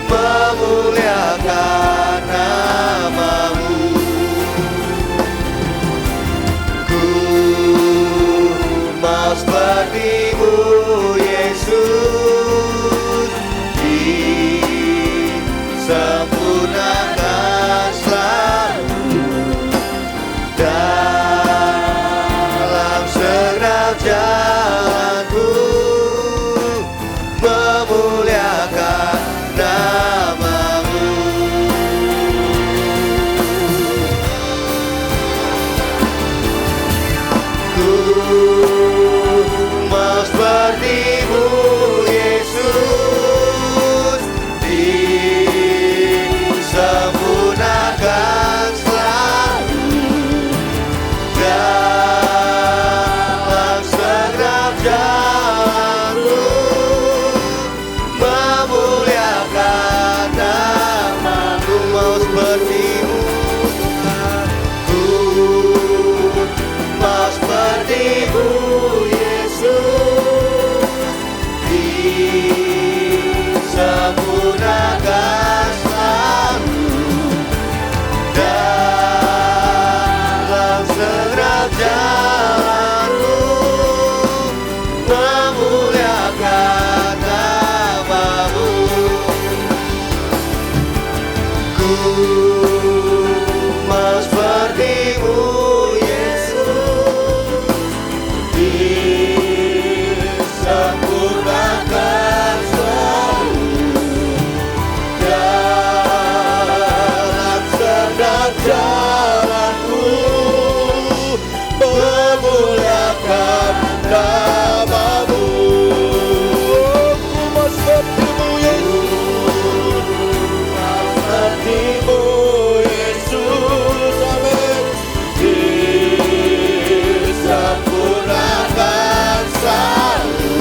memuliakan nama-Mu. Ku mau seperti-Mu Yesus, disempurnakan selalu dalam segenap jalanku, memuliakan nama-Mu. jalanku, memuliakan nama-Mu. Ku mau seperti-Mu, Yesus, disempurnakan selalu dalam segala jalanku, memuliakan nama-Mu. Ku mau seperti-Mu, Yesus, seperti-Mu, Yesus, amin. Disempurnakan selalu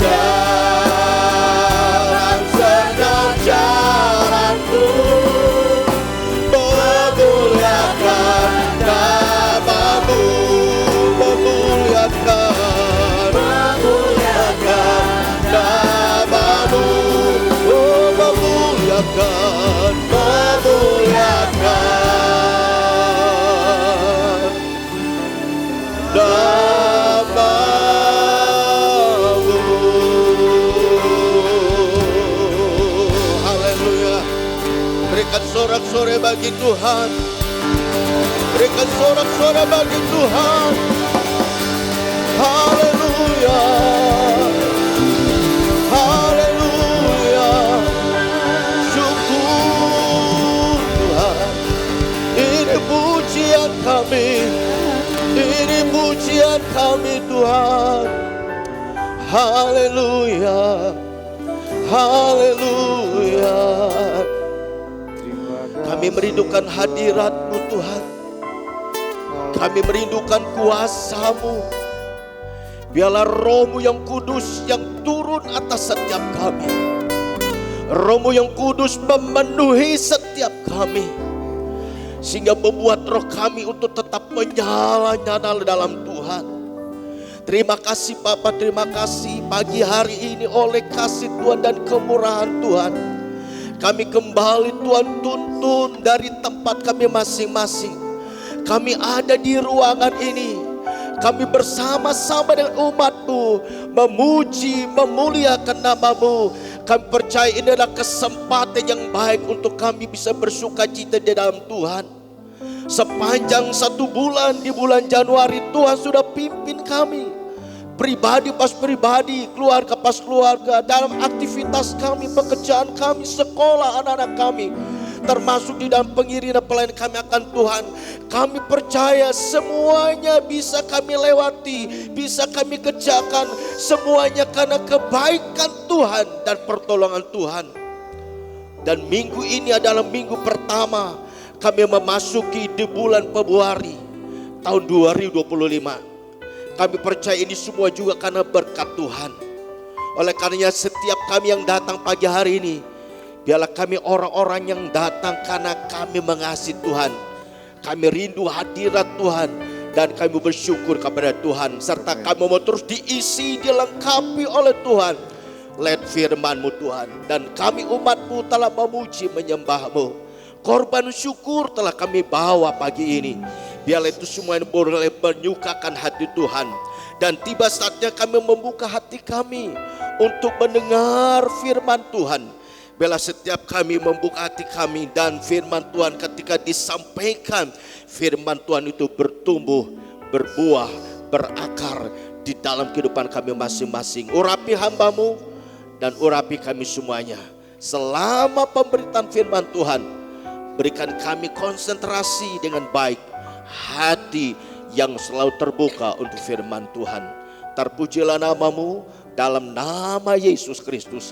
dalam segala jalanku, memuliakan nama-Mu, memuliakan nama-Mu, oh memuliakan nama-Mu. Haleluya. Berikan sorak-sorai bagi Tuhan. Berikan sorak-sorai bagi Tuhan. Haleluya. Haleluya. Syukur Tuhan. Ini pujian kami. Ini pujian kami Tuhan. Haleluya. Haleluya. Kami merindukan hadirat-Mu Tuhan. Kami merindukan kuasa-Mu. Biarlah Roh-Mu yang kudus yang turun atas setiap kami. Roh-Mu yang kudus memenuhi setiap kami, sehingga membuat roh kami untuk tetap menyala-nyala dalam Tuhan. Terima kasih Bapa, terima kasih pagi hari ini oleh kasih Tuhan dan kemurahan Tuhan. Kami kembali Tuhan tuntun dari tempat kami masing-masing. Kami ada di ruangan ini. Kami bersama-sama dengan umat-Mu memuji, memuliakan nama-Mu. Kami percaya ini adalah kesempatan yang baik untuk kami bisa bersuka cita di dalam Tuhan. Sepanjang 1 bulan di bulan Januari Tuhan sudah pimpin kami. Pribadi pas pribadi, keluarga pas keluarga, dalam aktivitas kami, pekerjaan kami, sekolah anak-anak kami, termasuk di dalam pengiriman pelayanan kami akan Tuhan. Kami percaya semuanya bisa kami lewati, bisa kami kerjakan, semuanya karena kebaikan Tuhan dan pertolongan Tuhan. Dan minggu ini adalah minggu pertama kami memasuki di bulan Februari tahun 2025. Kami percaya ini semua juga karena berkat Tuhan. Oleh karenanya setiap kami yang datang pagi hari ini, biarlah kami orang-orang yang datang karena kami mengasihi Tuhan. Kami rindu hadirat Tuhan dan kami bersyukur kepada Tuhan. Serta kami mau terus diisi, dilengkapi oleh Tuhan. Lewat firman-Mu Tuhan. Dan kami umat-Mu telah memuji menyembah-Mu. Korban syukur telah kami bawa pagi ini. Biarlah itu semua yang boleh menyukakan hati Tuhan. Dan tiba saatnya kami membuka hati kami untuk mendengar firman Tuhan. Biarlah setiap kami membuka hati kami dan firman Tuhan ketika disampaikan, firman Tuhan itu bertumbuh, berbuah, berakar di dalam kehidupan kami masing-masing. Urapi hamba-Mu dan urapi kami semuanya. Selama pemberitaan firman Tuhan, berikan kami konsentrasi dengan baik, hati yang selalu terbuka untuk firman Tuhan. Terpujilah nama-Mu, dalam nama Yesus Kristus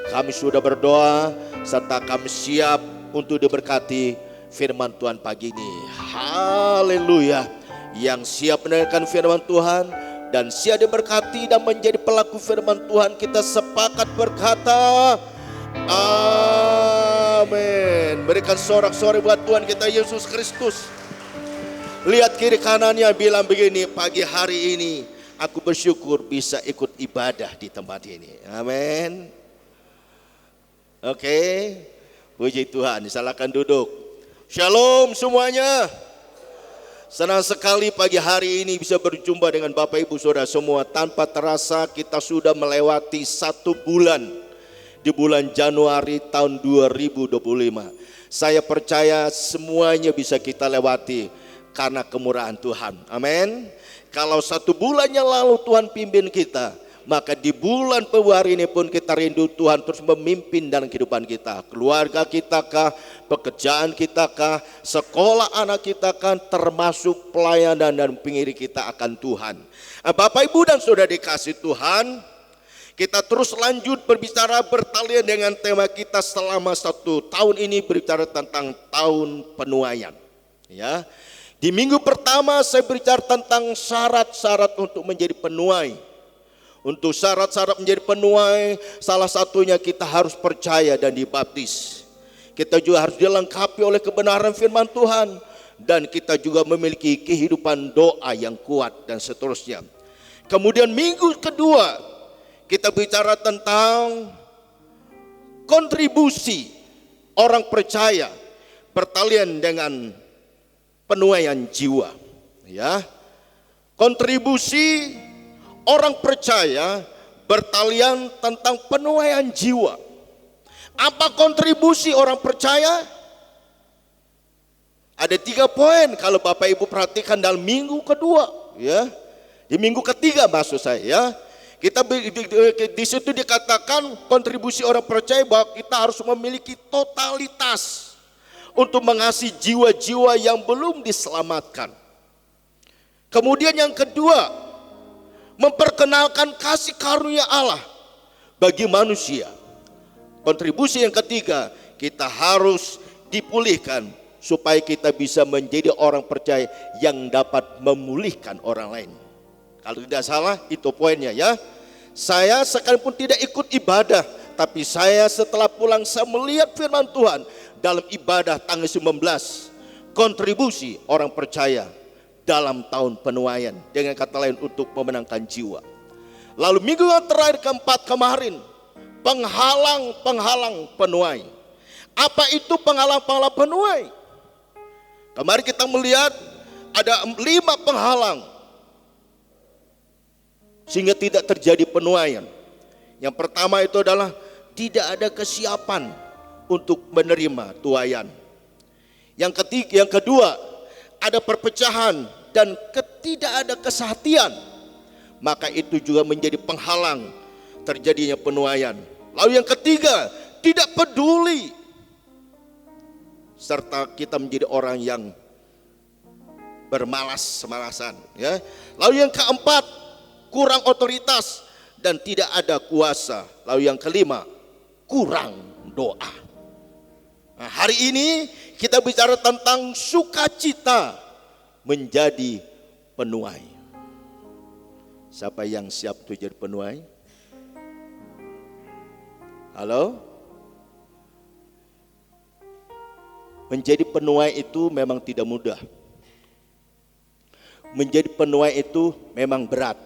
kami sudah berdoa serta kami siap untuk diberkati firman Tuhan pagi ini. Haleluya. Yang siap mendengarkan firman Tuhan dan siap diberkati dan menjadi pelaku firman Tuhan, kita sepakat berkata amin. Berikan sorak-sorai buat Tuhan kita Yesus Kristus. Lihat kiri kanannya, bilang begini, pagi hari ini aku bersyukur bisa ikut ibadah di tempat ini. Amin. Oke, puji Tuhan. Silakan duduk. Shalom semuanya. Senang sekali pagi hari ini bisa berjumpa dengan Bapak Ibu Saudara semua. Tanpa terasa kita sudah melewati 1 bulan di bulan Januari tahun 2025. Saya percaya semuanya bisa kita lewati karena kemurahan Tuhan. Amin. Kalau 1 bulan yang lalu Tuhan pimpin kita, maka di bulan Februari ini pun kita rindu Tuhan terus memimpin dalam kehidupan kita. Keluarga kita kah, pekerjaan kita kah, sekolah anak kita kan, termasuk pelayanan dan pengiring kita akan Tuhan. Bapak Ibu dan Saudara dikasih Tuhan, kita terus lanjut berbicara bertalian dengan tema kita selama 1 tahun ini, berbicara tentang tahun penuaian. Ya, di minggu pertama saya berbicara tentang syarat-syarat untuk menjadi penuai. Untuk syarat-syarat menjadi penuai, salah satunya kita harus percaya dan dibaptis. Kita juga harus dilengkapi oleh kebenaran firman Tuhan, dan kita juga memiliki kehidupan doa yang kuat dan seterusnya. Kemudian minggu kedua kita bicara tentang kontribusi orang percaya bertalian dengan penuaian jiwa. Ya, kontribusi orang percaya bertalian tentang penuaian jiwa. Apa kontribusi orang percaya? Ada 3 poin kalau Bapak Ibu perhatikan dalam minggu kedua, ya. Di minggu ketiga maksud saya, ya. Kita di situ dikatakan kontribusi orang percaya bahwa kita harus memiliki totalitas untuk mengasihi jiwa-jiwa yang belum diselamatkan. Kemudian yang kedua, memperkenalkan kasih karunia Allah bagi manusia. Kontribusi yang ketiga, kita harus dipulihkan supaya kita bisa menjadi orang percaya yang dapat memulihkan orang lain. Kalau tidak salah itu poinnya, ya. Saya sekalipun tidak ikut ibadah, tapi saya setelah pulang saya melihat firman Tuhan dalam ibadah tanggal 19. Kontribusi orang percaya dalam tahun penuaian, dengan kata lain untuk memenangkan jiwa. Lalu minggu yang terakhir keempat kemarin, penghalang penuai. Apa itu penghalang penuai? Kemarin kita melihat ada 5 penghalang sehingga tidak terjadi penuaian. Yang pertama itu adalah tidak ada kesiapan untuk menerima tuaian. Yang kedua, ada perpecahan dan tidak ada kesehatian, maka itu juga menjadi penghalang terjadinya penuaian. Lalu yang ketiga, tidak peduli, serta kita menjadi orang yang bermalas-malasan, ya. Lalu yang keempat, kurang otoritas dan tidak ada kuasa. Lalu yang kelima, kurang doa. Nah, hari ini kita bicara tentang sukacita menjadi penuai. Siapa yang siap untuk jadi penuai? Halo? Menjadi penuai itu memang tidak mudah. Menjadi penuai itu memang berat.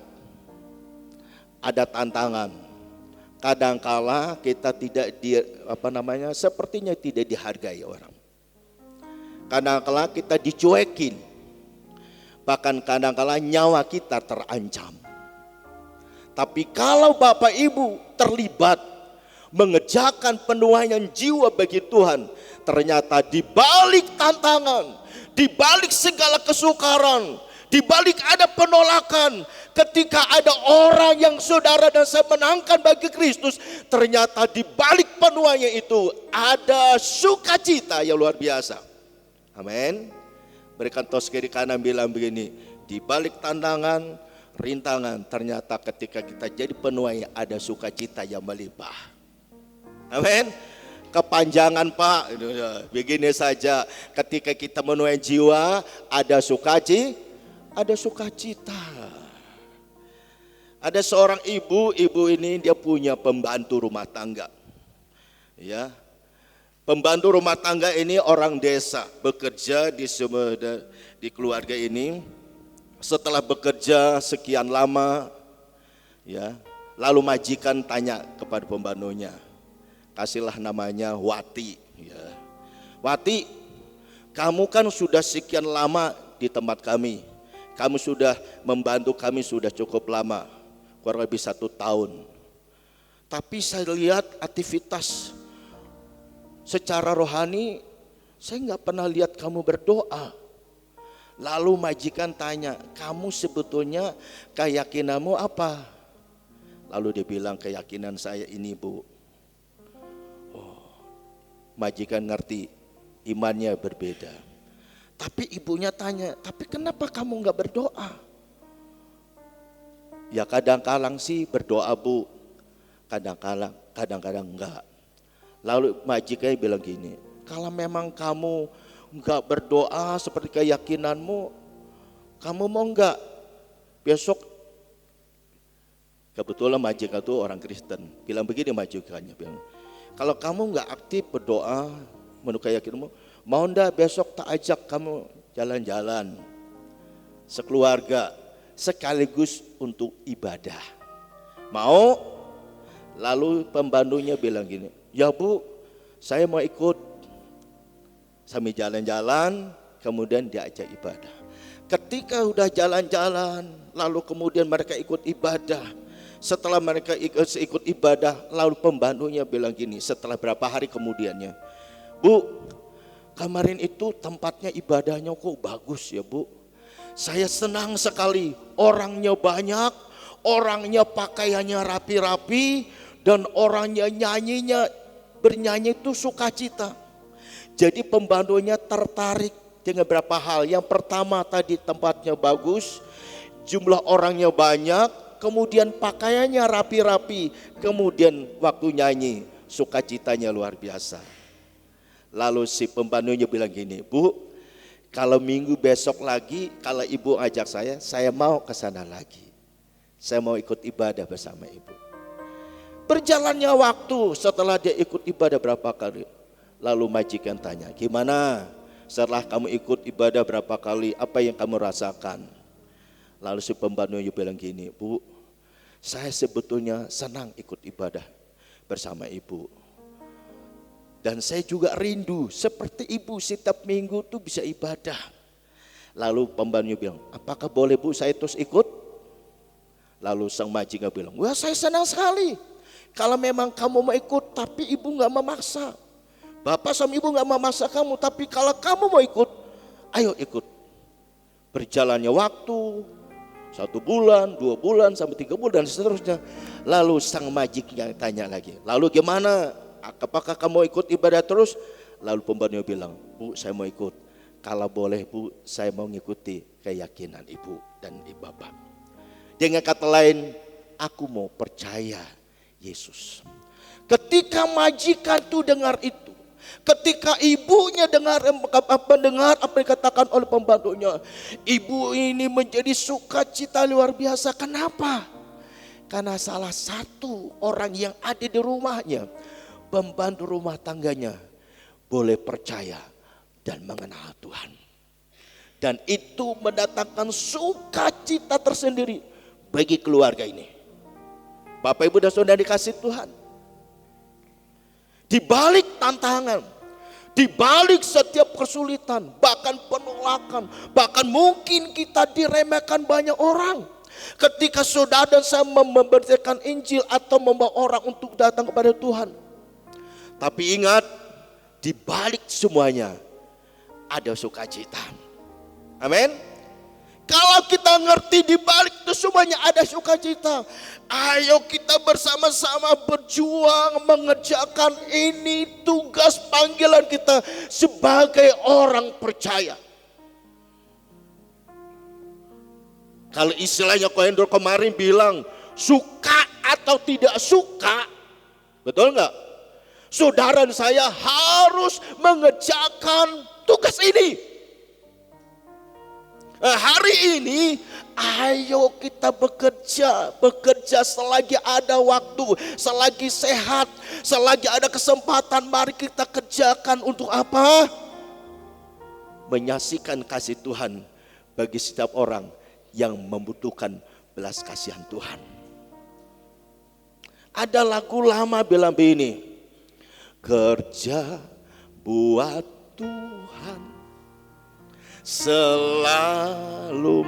Ada tantangan. Kadangkala kita tidak sepertinya tidak dihargai orang. Kadangkala kita dicuekin. Bahkan kadang-kala nyawa kita terancam. Tapi kalau Bapak Ibu terlibat mengerjakan penuaian jiwa bagi Tuhan, ternyata di balik tantangan, di balik segala kesukaran, di balik ada penolakan, ketika ada orang yang saudara dan saya menangkan bagi Kristus, ternyata di balik penuaian itu ada sukacita yang luar biasa. Amin. Berikan tos kiri kanan, bilang begini, di balik tantangan, rintangan, ternyata ketika kita jadi penuai ada sukacita yang melimpah. Amin. Kepanjangan Pak, begini saja, ketika kita menuai jiwa ada sukacita. Ada seorang ibu ini dia punya pembantu rumah tangga. Ya. Pembantu rumah tangga ini orang desa, bekerja di keluarga ini. Setelah bekerja sekian lama, ya, lalu majikan tanya kepada pembantunya, kasihlah namanya Wati. Ya. Wati, kamu kan sudah sekian lama di tempat kami. Kamu sudah membantu kami sudah cukup lama, kurang lebih 1 tahun. Tapi saya lihat aktivitas secara rohani, saya nggak pernah lihat kamu berdoa. Lalu majikan tanya, kamu sebetulnya keyakinanmu apa? Lalu dia bilang, keyakinan saya ini, Bu. Majikan ngerti, imannya berbeda. Tapi ibunya tanya, tapi kenapa kamu nggak berdoa? Ya kadang-kadang sih berdoa, Bu. Kadang-kadang enggak. Lalu majikannya bilang gini, kalau memang kamu nggak berdoa seperti keyakinanmu, kamu mau nggak besok? Kebetulan majikan itu orang Kristen. Bilang begini majikannya, bilang, kalau kamu nggak aktif berdoa menurut keyakinanmu, mau ndak besok tak ajak kamu jalan-jalan sekeluarga sekaligus untuk ibadah. Mau? Lalu pembantunya bilang gini, ya Bu, saya mau ikut. Sambil jalan-jalan, kemudian diajak ibadah. Ketika udah jalan-jalan, lalu kemudian mereka ikut ibadah. Setelah mereka ikut ibadah, lalu pembantunya bilang gini, setelah berapa hari kemudiannya, Bu, kemarin itu tempatnya ibadahnya kok bagus ya Bu. Saya senang sekali, orangnya banyak, orangnya pakaiannya rapi-rapi, dan orangnya bernyanyi itu sukacita. Jadi pembantunya tertarik dengan beberapa hal. Yang pertama tadi tempatnya bagus, jumlah orangnya banyak, kemudian pakaiannya rapi-rapi, kemudian waktu nyanyi sukacitanya luar biasa. Lalu si pembantunya bilang gini, Bu, kalau minggu besok lagi kalau ibu ajak saya mau ke sana lagi. Saya mau ikut ibadah bersama ibu. Berjalannya waktu setelah dia ikut ibadah berapa kali. Lalu majikan tanya, gimana setelah kamu ikut ibadah berapa kali, apa yang kamu rasakan? Lalu si pembantunya bilang gini, Bu, saya sebetulnya senang ikut ibadah bersama ibu. Dan saya juga rindu seperti ibu setiap minggu tuh bisa ibadah. Lalu pembantunya bilang, apakah boleh Bu saya terus ikut? Lalu sang majikan bilang, wah saya senang sekali. Kalau memang kamu mau ikut tapi ibu gak memaksa. Bapak sama ibu gak memaksa kamu, tapi kalau kamu mau ikut, ayo ikut. Berjalannya waktu, 1 bulan, 2 bulan, sampai 3 bulan dan seterusnya. Lalu sang majikan tanya lagi, lalu gimana? Apakah kamu ikut ibadah terus? Lalu pembantunya bilang, Bu saya mau ikut. Kalau boleh Bu, saya mau mengikuti keyakinan ibu dan bapak. Dengan kata lain, aku mau percaya Yesus. Ketika majikan itu dengar itu, ketika ibunya dengar apa yang dikatakan oleh pembantunya, ibu ini menjadi sukacita luar biasa. Kenapa? Karena salah satu orang yang ada di rumahnya, pembantu rumah tangganya, boleh percaya dan mengenal Tuhan. Dan itu mendatangkan sukacita tersendiri bagi keluarga ini. Bapak Ibu dan Saudara dikasih Tuhan. Di balik tantangan, di balik setiap kesulitan, bahkan penolakan, bahkan mungkin kita diremehkan banyak orang. Ketika saudara dan saya memberitakan Injil atau membawa orang untuk datang kepada Tuhan. Tapi ingat, di balik semuanya ada sukacita. Amin. Kalau kita ngerti di balik itu semuanya ada sukacita, ayo kita bersama-sama berjuang mengerjakan ini tugas panggilan kita sebagai orang percaya. Kalau istilahnya Kohendro kemarin bilang suka atau tidak suka, betul nggak? Saudara dan saya harus mengerjakan tugas ini. Hari ini ayo kita bekerja selagi ada waktu, selagi sehat, selagi ada kesempatan, mari kita kerjakan untuk apa? Menyaksikan kasih Tuhan bagi setiap orang yang membutuhkan belas kasihan Tuhan. Ada lagu lama bilang begini, kerja buat Tuhan selalu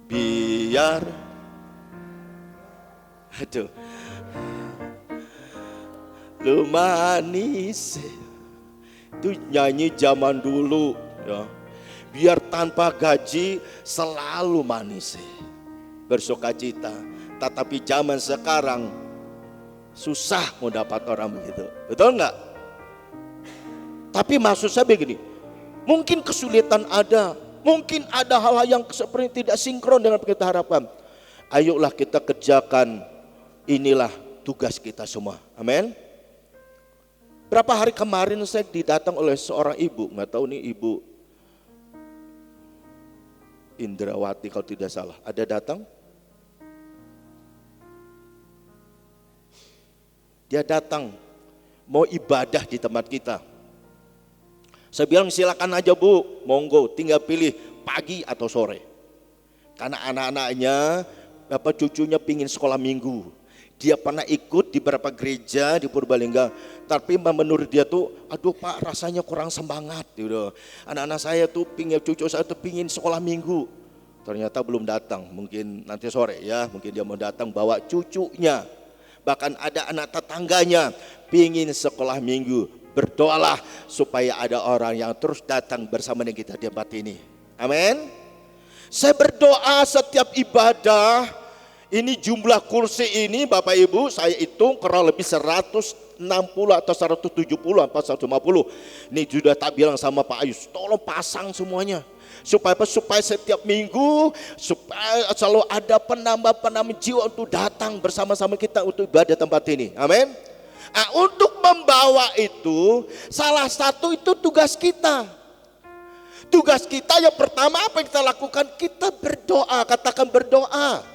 biar lu manis. Itu nyanyi zaman dulu ya. Biar tanpa gaji selalu manis, bersukacita. Tetapi zaman sekarang susah mau dapat orang begitu, betul nggak? Tapi maksud saya begini, mungkin kesulitan ada, mungkin ada hal-hal yang seperti tidak sinkron dengan apa kita harapkan. Ayolah kita kerjakan, inilah tugas kita semua, amin. Berapa hari kemarin saya didatang oleh seorang ibu, nggak tahu nih ibu Indrawati kalau tidak salah, ada datang. Dia datang mau ibadah di tempat kita. Saya bilang silakan aja Bu, monggo, tinggal pilih pagi atau sore. Karena anak-anaknya, bapak cucunya pingin sekolah minggu. Dia pernah ikut di beberapa gereja di Purbalingga, tapi menurut dia tuh, aduh Pak rasanya kurang semangat gitu. Anak-anak saya tuh pingin, cucu saya tuh pingin sekolah minggu. Ternyata belum datang, mungkin nanti sore ya, mungkin dia mau datang bawa cucunya. Bahkan ada anak tetangganya pingin sekolah minggu. Berdoalah supaya ada orang yang terus datang bersama dengan kita di tempat ini. Amin. Saya berdoa setiap ibadah. Ini jumlah kursi ini Bapak Ibu saya hitung kurang lebih 160 atau 170 atau 150. Ini sudah tak bilang sama Pak Ayus, tolong pasang semuanya. Supaya apa? Supaya setiap minggu supaya selalu ada penambah jiwa untuk datang bersama-sama kita untuk ibadah tempat ini. Amin. Nah, untuk membawa itu salah satu itu tugas kita. Tugas kita yang pertama apa yang kita lakukan? Kita berdoa, katakan berdoa.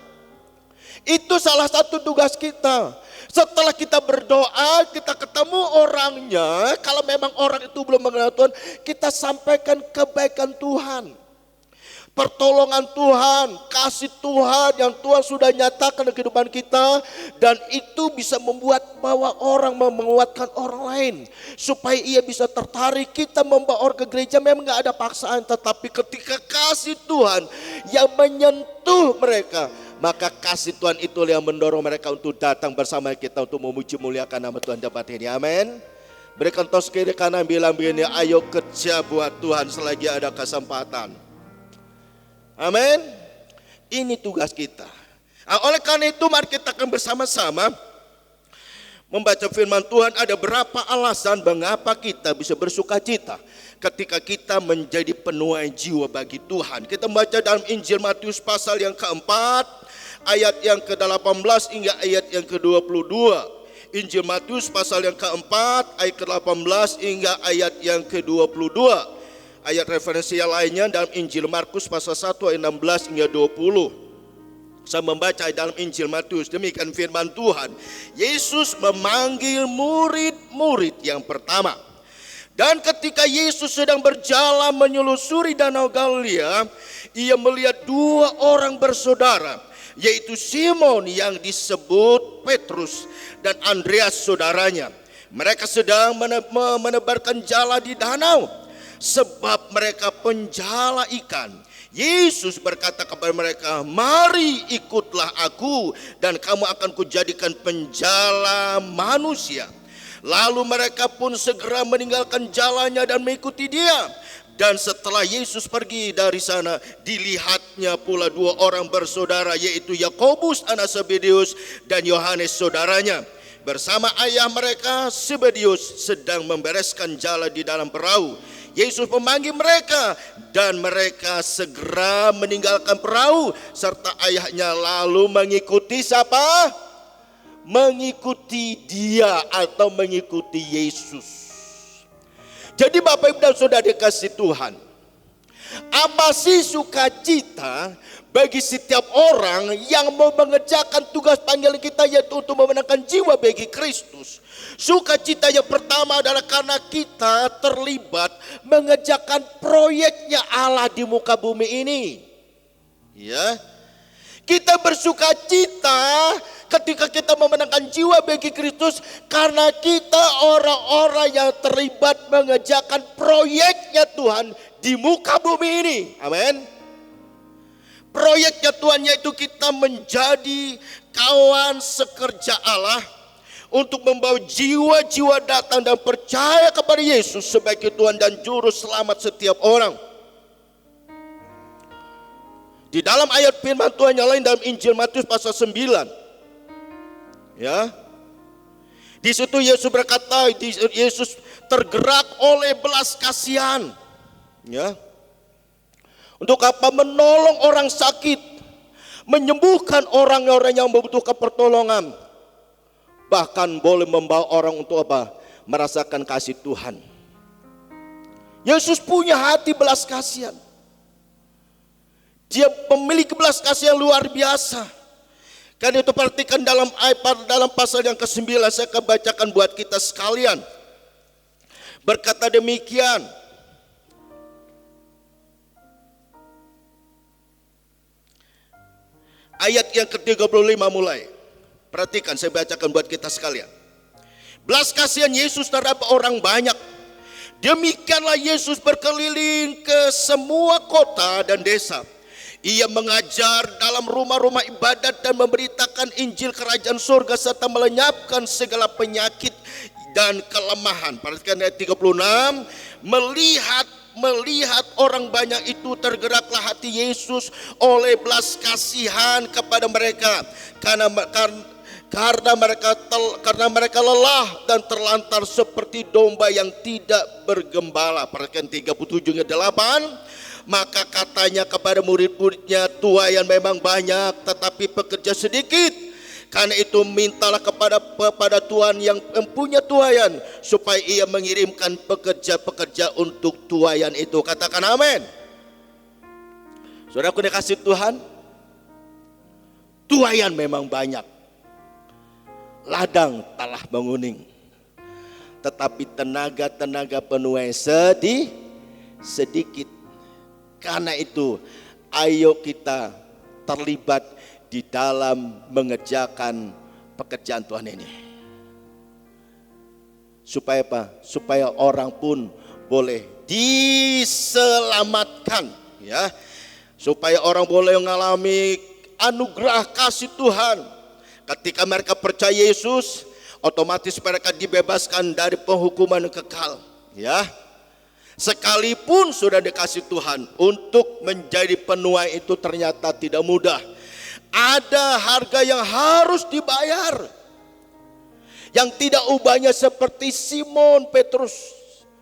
Itu salah satu tugas kita. Setelah kita berdoa, kita ketemu orangnya. Kalau memang orang itu belum mengenal Tuhan, kita sampaikan kebaikan Tuhan, pertolongan Tuhan, kasih Tuhan yang Tuhan sudah nyatakan dalam kehidupan kita. Dan itu bisa membuat bahwa orang menguatkan orang lain. Supaya ia bisa tertarik, kita membawa orang ke gereja memang gak ada paksaan. Tetapi ketika kasih Tuhan yang menyentuh mereka, maka kasih Tuhan itu yang mendorong mereka untuk datang bersama kita untuk memuji muliakan nama Tuhan tempat ini. Amin. Berikan tos kiri kanan bilang begini, ayo kerja buat Tuhan selagi ada kesempatan. Amin. Ini tugas kita. Nah, oleh karena itu mari kita akan bersama-sama membaca firman Tuhan. Ada berapa alasan mengapa kita bisa bersuka cita ketika kita menjadi penuai jiwa bagi Tuhan. Kita membaca dalam Injil Matius pasal yang keempat, ayat yang ke-18 hingga ayat yang ke-22. Injil Matius pasal yang keempat, ayat ke-18 hingga ayat yang ke-22. Ayat referensi yang lainnya dalam Injil Markus pasal 1 ayat 16 hingga 20. Saya membaca dalam Injil Matius, demikian firman Tuhan. Yesus memanggil murid-murid yang pertama. Dan ketika Yesus sedang berjalan menyelusuri Danau Galilea, ia melihat dua orang bersaudara, yaitu Simon yang disebut Petrus dan Andreas saudaranya. Mereka sedang menebarkan jala di danau, sebab mereka penjala ikan. Yesus berkata kepada mereka, mari ikutlah aku dan kamu akan kujadikan penjala manusia. Lalu mereka pun segera meninggalkan jalannya dan mengikuti dia. Dan setelah Yesus pergi dari sana, dilihatnya pula dua orang bersaudara, yaitu Yakobus anak Zebedeus dan Yohanes saudaranya. Bersama ayah mereka Zebedeus sedang membereskan jala di dalam perahu. Yesus memanggil mereka dan mereka segera meninggalkan perahu serta ayahnya lalu mengikuti siapa? Mengikuti dia atau mengikuti Yesus. Jadi Bapak Ibu dan Saudara dikasih Tuhan, apa sih sukacita bagi setiap orang yang mau mengerjakan tugas panggilan kita, yaitu untuk memenangkan jiwa bagi Kristus. Sukacita yang pertama adalah karena kita terlibat mengerjakan proyeknya Allah di muka bumi ini. Ya, kita bersukacita ketika kita memenangkan jiwa bagi Kristus, karena kita orang-orang yang terlibat mengerjakan proyeknya Tuhan di muka bumi ini. Amin. Proyeknya Tuhan yaitu kita menjadi kawan sekerja Allah untuk membawa jiwa-jiwa datang dan percaya kepada Yesus sebagai Tuhan dan Juru Selamat setiap orang. Di dalam ayat firman Tuhan yang lain dalam Injil Matius pasal 9. Ya. Di situ Yesus berkata, Yesus tergerak oleh belas kasihan. Ya. Untuk apa? Menolong orang sakit, menyembuhkan orang-orang yang membutuhkan pertolongan. Bahkan boleh membawa orang untuk apa? Merasakan kasih Tuhan. Yesus punya hati belas kasihan. Dia memiliki belas kasihan yang luar biasa. Karena itu perhatikan dalam pasal yang ke-9, saya akan bacakan buat kita sekalian. Berkata demikian. Ayat yang ke-35 mulai. Perhatikan, saya bacakan buat kita sekalian. Belas kasihan Yesus terhadap orang banyak. Demikianlah Yesus berkeliling ke semua kota dan desa. Ia mengajar dalam rumah-rumah ibadat dan memberitakan Injil Kerajaan Surga serta melenyapkan segala penyakit dan kelemahan. Perhatikan ayat 36. Melihat orang banyak itu, tergeraklah hati Yesus oleh belas kasihan kepada mereka karena mereka lelah dan terlantar seperti domba yang tidak bergembala. Perhatikan 37 ayat 8. Maka katanya kepada murid-muridnya, tuaian memang banyak tetapi pekerja sedikit. Karena itu mintalah kepada Tuhan yang punya tuaian supaya ia mengirimkan pekerja-pekerja untuk tuaian itu. Katakan amin. Saudaraku dikasih Tuhan, tuaian memang banyak, ladang telah menguning, tetapi tenaga-tenaga penuai sedikit. Karena itu, ayo kita terlibat di dalam mengerjakan pekerjaan Tuhan ini. Supaya apa? Supaya orang pun boleh diselamatkan, ya. Supaya orang boleh mengalami anugerah kasih Tuhan. Ketika mereka percaya Yesus, otomatis mereka dibebaskan dari penghukuman kekal, ya. Sekalipun sudah dikasih Tuhan, untuk menjadi penuai itu ternyata tidak mudah. Ada harga yang harus dibayar, yang tidak ubahnya seperti Simon, Petrus,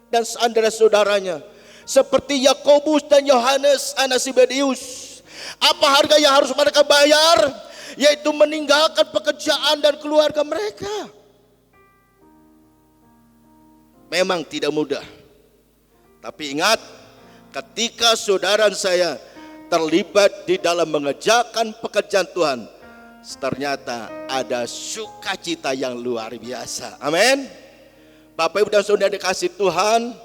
dan Andreas saudaranya, seperti Yakobus dan Yohanes anak Zebedeus. Apa harga yang harus mereka bayar? Yaitu meninggalkan pekerjaan dan keluarga mereka. Memang tidak mudah. Tapi ingat, ketika saudara saya terlibat di dalam mengerjakan pekerjaan Tuhan, ternyata ada sukacita yang luar biasa. Amin. Bapak Ibu dan Saudara dikasih Tuhan,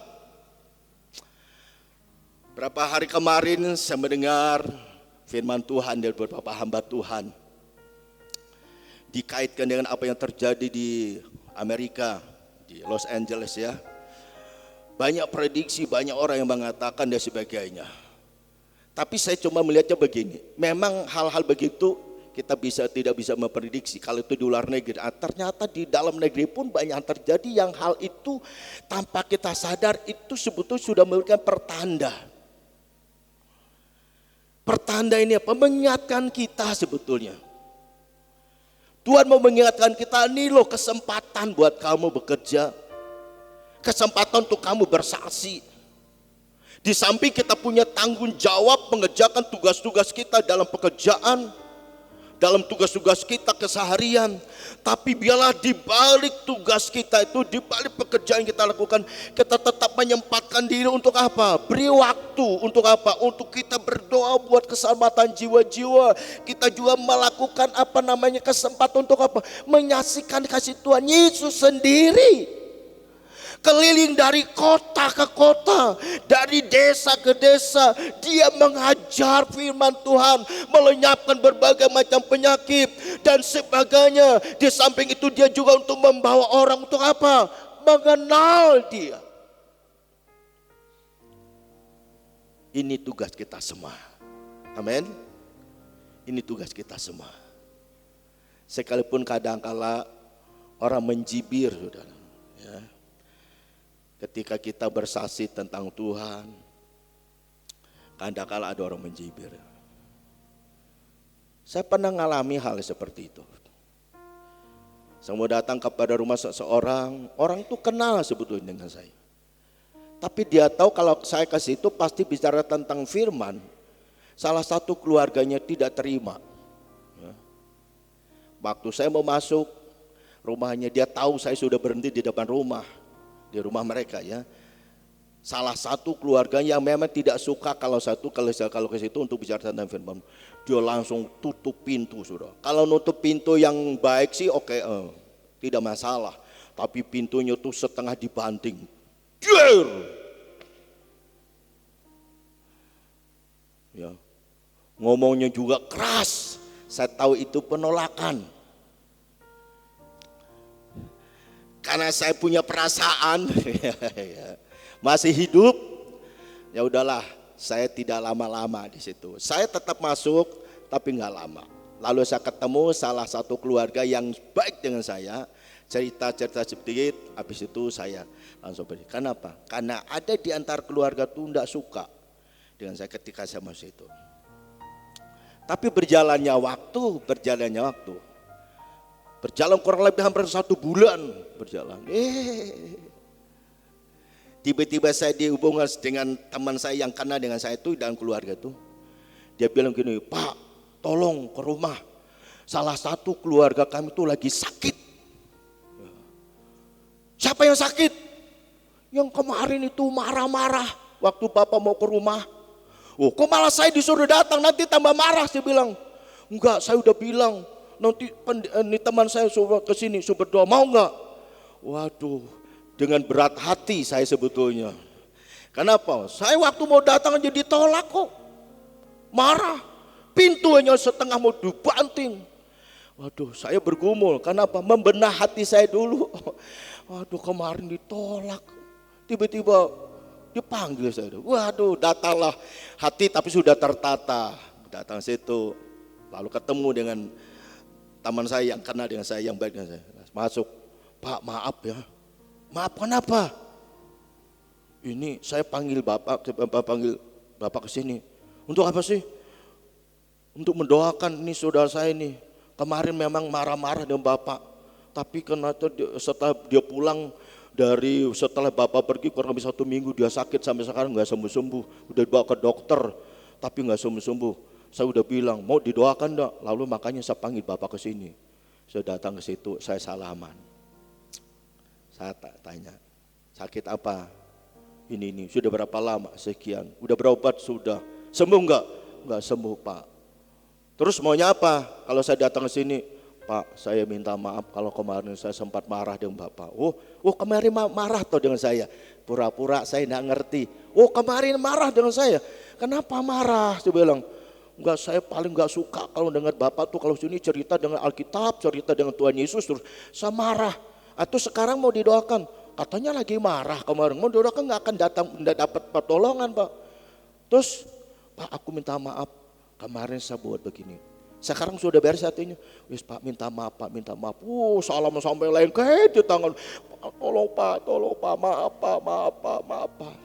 berapa hari kemarin saya mendengar firman Tuhan dari beberapa hamba Tuhan, dikaitkan dengan apa yang terjadi di Amerika, di Los Angeles, ya. Banyak prediksi, banyak orang yang mengatakan dan sebagainya. Tapi saya cuma melihatnya begini, memang hal-hal begitu kita tidak bisa memprediksi kalau itu di luar negeri. Ternyata di dalam negeri pun banyak yang terjadi, yang hal itu tanpa kita sadar itu sebetulnya sudah memberikan pertanda. Pertanda ini apa? Mengingatkan kita sebetulnya. Tuhan mau mengingatkan kita, ini loh kesempatan buat kamu bekerja. Kesempatan untuk kamu bersaksi. Di samping kita punya tanggung jawab mengerjakan tugas-tugas kita dalam pekerjaan, dalam tugas-tugas kita keseharian. Tapi biarlah di balik tugas kita itu, di balik pekerjaan yang kita lakukan, kita tetap menyempatkan diri untuk apa? Beri waktu untuk apa? Untuk kita berdoa buat keselamatan jiwa-jiwa. Kita juga melakukan kesempatan untuk apa? Menyaksikan kasih Tuhan Yesus sendiri. Keliling dari kota ke kota, dari desa ke desa, dia mengajar firman Tuhan, melenyapkan berbagai macam penyakit dan sebagainya. Di samping itu dia juga untuk membawa orang untuk apa? Mengenal dia. Ini tugas kita semua. Amin. Ini tugas kita semua. Sekalipun kadangkala orang menjibir, saudara, ya. Ketika kita bersaksi tentang Tuhan, kadangkala ada orang menjibir. Saya pernah mengalami hal seperti itu. Saya mau datang kepada rumah seseorang, orang itu kenal sebetulnya dengan saya. Tapi dia tahu kalau saya ke situ pasti bicara tentang firman. Salah satu keluarganya tidak terima. Ya. Waktu saya mau masuk rumahnya, dia tahu saya sudah berhenti di depan rumah. Di rumah mereka, ya. Salah satu keluarga yang memang tidak suka kalau ke situ untuk bicara tentang firman. Dia langsung tutup pintu, saudara. Kalau nutup pintu yang baik sih oke, tidak masalah. Tapi pintunya tuh setengah dibanting. Jer! Ya. Ngomongnya juga keras. Saya tahu itu penolakan. Karena saya punya perasaan, masih hidup, ya udahlah, saya tidak lama-lama di situ. Saya tetap masuk, tapi nggak lama. Lalu saya ketemu salah satu keluarga yang baik dengan saya, cerita-cerita sedikit, habis itu saya langsung pergi. Kenapa? Karena ada di antara keluarga itu nggak suka dengan saya ketika saya masuk itu. Tapi berjalannya waktu. Berjalan kurang lebih hampir 1 bulan berjalan. Tiba-tiba saya dihubungkan dengan teman saya yang kenal dengan saya itu dan keluarga itu. Dia bilang gini, Pak, tolong ke rumah. Salah satu keluarga kami itu lagi sakit. Siapa yang sakit? Yang kemarin itu marah-marah waktu Bapak mau ke rumah. Oh, kok malah saya disuruh datang, nanti tambah marah. Saya bilang, enggak, saya udah bilang. Nanti ini teman saya suruh ke sini, suruh berdoa, mau enggak? Waduh, dengan berat hati saya sebetulnya. Kenapa? Saya waktu mau datang aja ditolak kok. Marah. Pintunya setengah mau dibanting. Waduh, saya bergumul. Kenapa? Membenah hati saya dulu. Waduh, kemarin ditolak. Tiba-tiba dipanggil saya. Waduh, datanglah hati tapi sudah tertata. Datang situ. Lalu ketemu dengan teman saya yang kenal dengan saya, yang baik dengan saya. Masuk, Pak, maaf ya. Maaf kenapa? Ini saya panggil Bapak ke sini. Untuk apa sih? Untuk mendoakan ini saudara saya ini. Kemarin memang marah-marah dengan Bapak. Tapi ternyata setelah dia pulang setelah Bapak pergi kurang lebih 1 minggu, dia sakit sampai sekarang nggak sembuh-sembuh. Udah dibawa ke dokter, tapi nggak sembuh-sembuh. Saya udah bilang, mau didoakan enggak? Lalu makanya saya panggil Bapak ke sini. Saya datang ke situ, saya salaman. Saya tanya, sakit apa? Ini, sudah berapa lama? Sekian. Udah berobat? Sudah. Sembuh enggak? Enggak sembuh, Pak. Terus maunya apa? Kalau saya datang ke sini, Pak, saya minta maaf kalau kemarin saya sempat marah dengan Bapak. Oh kemarin marah toh dengan saya. Pura-pura saya enggak ngerti. Oh kemarin marah dengan saya. Kenapa marah? Saya bilang, enggak, saya paling enggak suka kalau dengar Bapak tuh kalau sini cerita dengan Alkitab, cerita dengan Tuhan Yesus, terus saya marah. Atau sekarang mau didoakan, katanya lagi marah kemarin, mau didoakan enggak akan datang, enggak dapat pertolongan, Pak. Terus, Pak, aku minta maaf, kemarin saya buat begini. Sekarang sudah beres hatinya. Wis Pak, minta maaf, Pak, minta maaf. Salam sampai lengket di tangan. Tolong Pak, maaf Pak.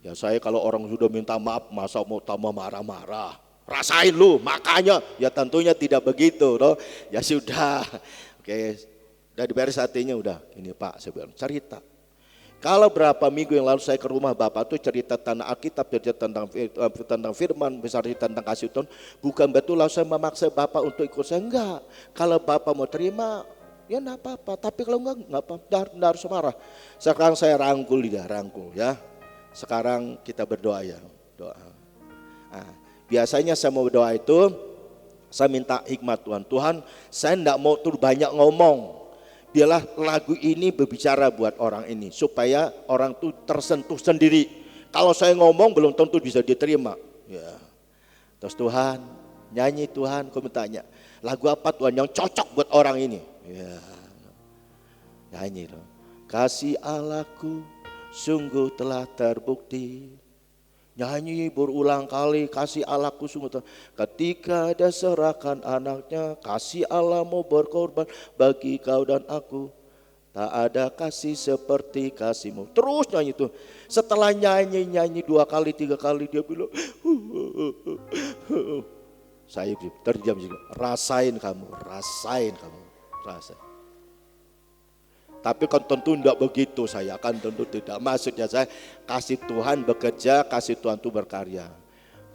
Ya saya kalau orang sudah minta maaf, masa mau tambah marah-marah. Rasain lu, makanya ya tentunya tidak begitu. Loh. Ya sudah, oke, udah diberes hatinya udah. Ini Pak, saya bilang cerita. Kalau berapa minggu yang lalu saya ke rumah Bapak tuh cerita tentang Alkitab, cerita tentang firman, cerita tentang kasih Tuhan. Bukan betul lalu saya memaksa Bapak untuk ikut saya, enggak. Kalau Bapak mau terima, ya enggak apa-apa. Tapi kalau enggak apa-apa, enggak harus marah. Sekarang saya rangkul ya. Sekarang kita berdoa ya, doa. Nah, biasanya saya mau berdoa itu, saya minta hikmat Tuhan. Tuhan, saya enggak mau tuh banyak ngomong. Biarlah lagu ini berbicara buat orang ini supaya orang tuh tersentuh sendiri. Kalau saya ngomong belum tentu bisa diterima. Ya. Terus Tuhan nyanyi, Tuhan kau tanya lagu apa Tuhan yang cocok buat orang ini. Ya. Nyanyi loh. Kasih Allahku sungguh telah terbukti. Nyanyi berulang kali, kasih Allahku sungguh. Ketika dia serahkan anaknya, kasih Allah mau berkorban bagi kau dan aku. Tak ada kasih seperti kasihmu. Terus nyanyi itu. Setelah nyanyi 2 kali 3 kali dia bilang, saya terdiam juga. Rasain kamu. Rasain. Tapi kan tentu tidak begitu, saya kan tentu tidak. Maksudnya saya kasih Tuhan bekerja, kasih Tuhan itu berkarya.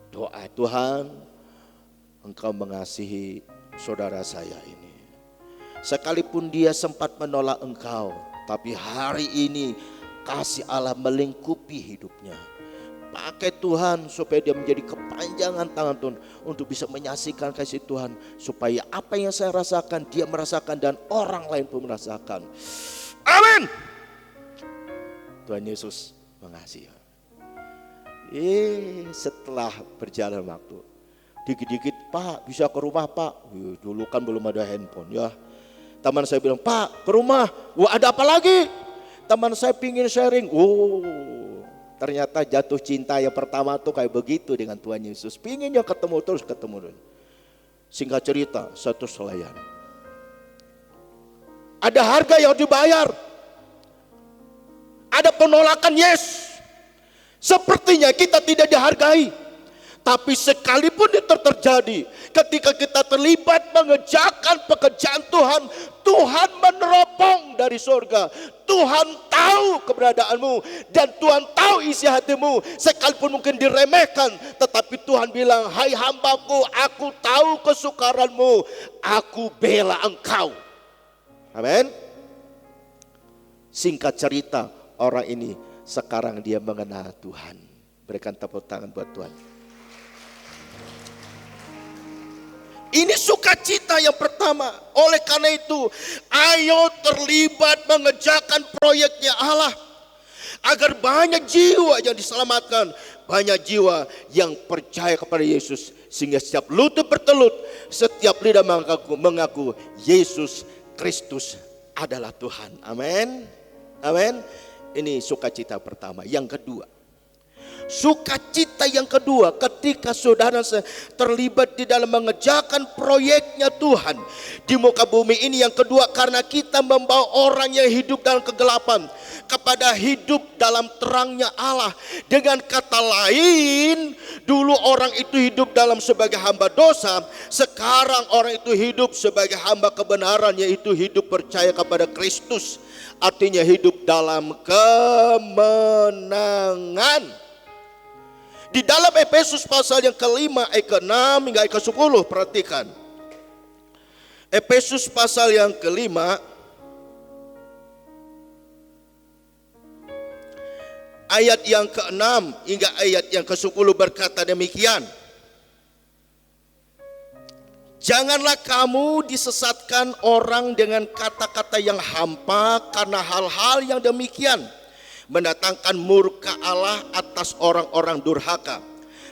Doa Tuhan, Engkau mengasihi saudara saya ini. Sekalipun dia sempat menolak Engkau, tapi hari ini kasih Allah melingkupi hidupnya. Pakai Tuhan supaya dia menjadi kepanjangan tangan Tuhan untuk bisa menyaksikan kasih Tuhan. Supaya apa yang saya rasakan dia merasakan dan orang lain pun merasakan. Amin. Tuhan Yesus mengasihi. Setelah berjalan waktu, dikit-dikit Pak bisa ke rumah Pak. Dulu kan belum ada handphone ya. Teman saya bilang Pak ke rumah. Wah ada apa lagi? Teman saya pingin sharing. Ternyata jatuh cinta yang pertama tuh kayak begitu dengan Tuhan Yesus. Pinginnya ketemu terus. Singkat cerita, satu selayan. Ada harga yang dibayar. Ada penolakan yes. Sepertinya kita tidak dihargai. Tapi sekalipun itu terjadi, ketika kita terlibat mengerjakan pekerjaan Tuhan, Tuhan meneropong dari surga. Tuhan tahu keberadaanmu dan Tuhan tahu isi hatimu. Sekalipun mungkin diremehkan, tetapi Tuhan bilang, hai hambaku, aku tahu kesukaranmu, aku bela engkau. Amin. Singkat cerita, orang ini sekarang dia mengenal Tuhan. Berikan tepuk tangan buat Tuhan. Ini sukacita yang pertama. Oleh karena itu, ayo terlibat mengerjakan proyeknya Allah. Agar banyak jiwa yang diselamatkan. Banyak jiwa yang percaya kepada Yesus. Sehingga setiap lutut bertelut, setiap lidah mengaku Yesus Kristus adalah Tuhan. Amin. Amin. Ini sukacita pertama. Yang kedua, sukacita yang kedua ketika saudara terlibat di dalam mengerjakan proyeknya Tuhan di muka bumi ini. Yang kedua, karena kita membawa orang yang hidup dalam kegelapan kepada hidup dalam terangnya Allah. Dengan kata lain, dulu orang itu hidup dalam sebagai hamba dosa, sekarang orang itu hidup sebagai hamba kebenaran, yaitu hidup percaya kepada Kristus. Artinya hidup dalam kemenangan. Di dalam Efesus pasal yang kelima ayat ke-6 hingga ayat ke-10, perhatikan. Efesus pasal yang kelima ayat yang ke-6 hingga ayat yang ke-10 berkata demikian. Janganlah kamu disesatkan orang dengan kata-kata yang hampa, karena hal-hal yang demikian mendatangkan murka Allah atas orang-orang durhaka.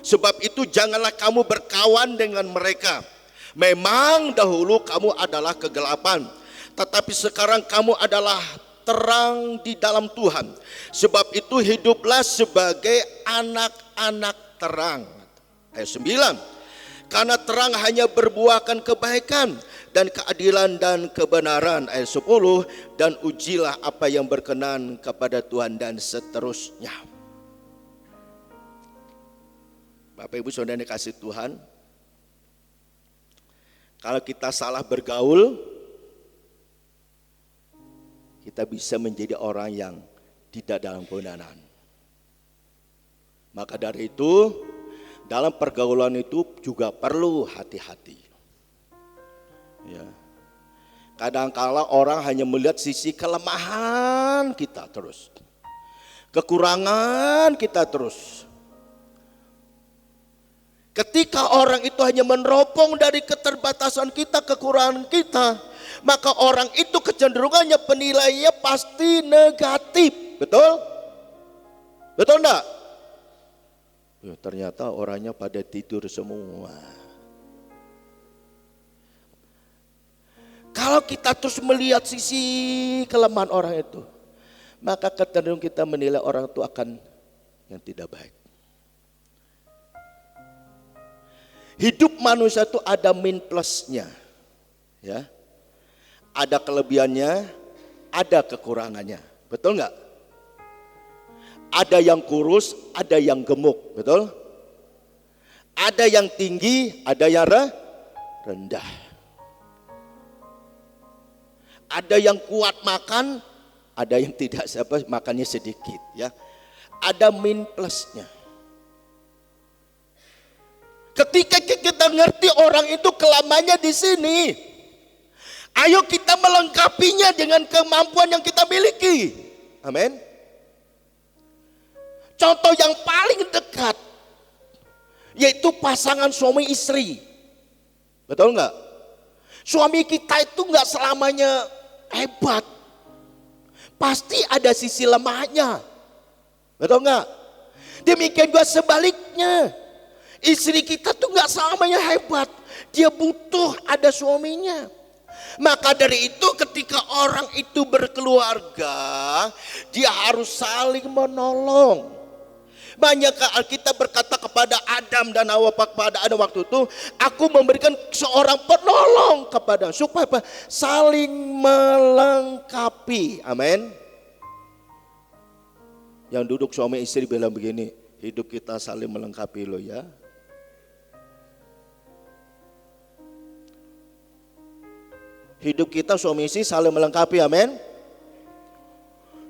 Sebab itu janganlah kamu berkawan dengan mereka. Memang dahulu kamu adalah kegelapan, tetapi sekarang kamu adalah terang di dalam Tuhan. Sebab itu hiduplah sebagai anak-anak terang. Ayat 9. Karena terang hanya berbuahkan kebaikan dan keadilan dan kebenaran. Ayat 10. Dan ujilah apa yang berkenan kepada Tuhan, dan seterusnya. Bapak Ibu Saudara yang dikasihi Tuhan, kalau kita salah bergaul, kita bisa menjadi orang yang tidak dalam kebenaran. Maka dari itu, dalam pergaulan itu juga perlu hati-hati. Ya. Kadang-kala orang hanya melihat sisi kelemahan kita terus, kekurangan kita terus. Ketika orang itu hanya meneropong dari keterbatasan kita, kekurangan kita, maka orang itu kecenderungannya penilaiannya pasti negatif. Betul? Betul enggak? Ya, ternyata orangnya pada tidur semua. Kalau kita terus melihat sisi kelemahan orang itu, maka kecenderungan kita menilai orang itu akan yang tidak baik. Hidup manusia itu ada min plusnya, ya, ada kelebihannya, ada kekurangannya, betul nggak? Ada yang kurus, ada yang gemuk, betul? Ada yang tinggi, ada yang rendah. Ada yang kuat makan, ada yang tidak, makannya sedikit, ya. Ada min plusnya. Ketika kita ngerti orang itu kelemahannya di sini, ayo kita melengkapinya dengan kemampuan yang kita miliki. Amin. Contoh yang paling dekat yaitu pasangan suami istri. Betul nggak? Suami kita itu nggak selamanya hebat. Pasti ada sisi lemahnya. Betul nggak? Demikian juga sebaliknya. Istri kita tuh nggak selamanya hebat. Dia butuh ada suaminya. Maka dari itu ketika orang itu berkeluarga, dia harus saling menolong. Banyak Alkitab berkata kepada Adam dan Hawa pada Adam waktu itu, aku memberikan seorang penolong kepada, supaya apa? Saling melengkapi. Amin. Yang duduk suami istri bilang begini, hidup kita saling melengkapi loh ya. Hidup kita suami istri saling melengkapi, amin.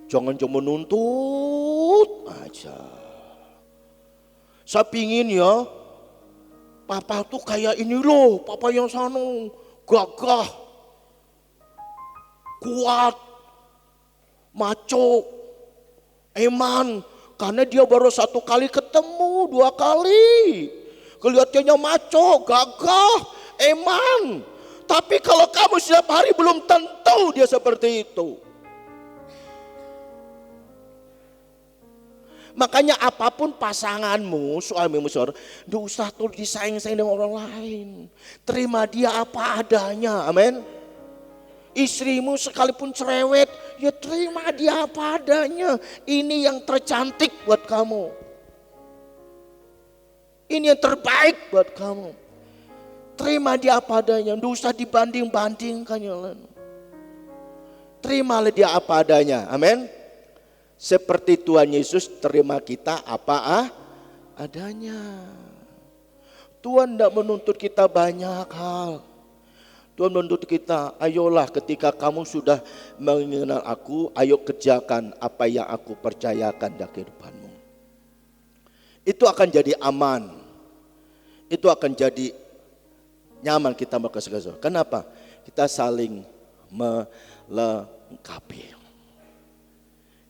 Jangan cuma nuntut aja. Saya pingin ya, papa tuh kayak ini loh, papa yang sana gagah, kuat, maco, eman. Karena dia baru 1 kali ketemu, 2 kali. Kelihatannya maco, gagah, eman. Tapi kalau kamu setiap hari belum tentu dia seperti itu. Makanya apapun pasanganmu, suamimu, saudara, tidak usah tuh disayang-sayang dengan orang lain. Terima dia apa adanya, amin. Istrimu sekalipun cerewet, ya terima dia apa adanya. Ini yang tercantik buat kamu. Ini yang terbaik buat kamu. Terima dia apa adanya, tidak usah dibanding-bandingkan. Terimalah dia apa adanya, amin. Seperti Tuhan Yesus terima kita apa adanya. Tuhan tidak menuntut kita banyak hal. Tuhan menuntut kita, ayolah ketika kamu sudah mengenal aku, ayo kerjakan apa yang aku percayakan dalam kehidupanmu. Itu akan jadi aman. Itu akan jadi nyaman kita berkesegaran. Kenapa? Kita saling melengkapi.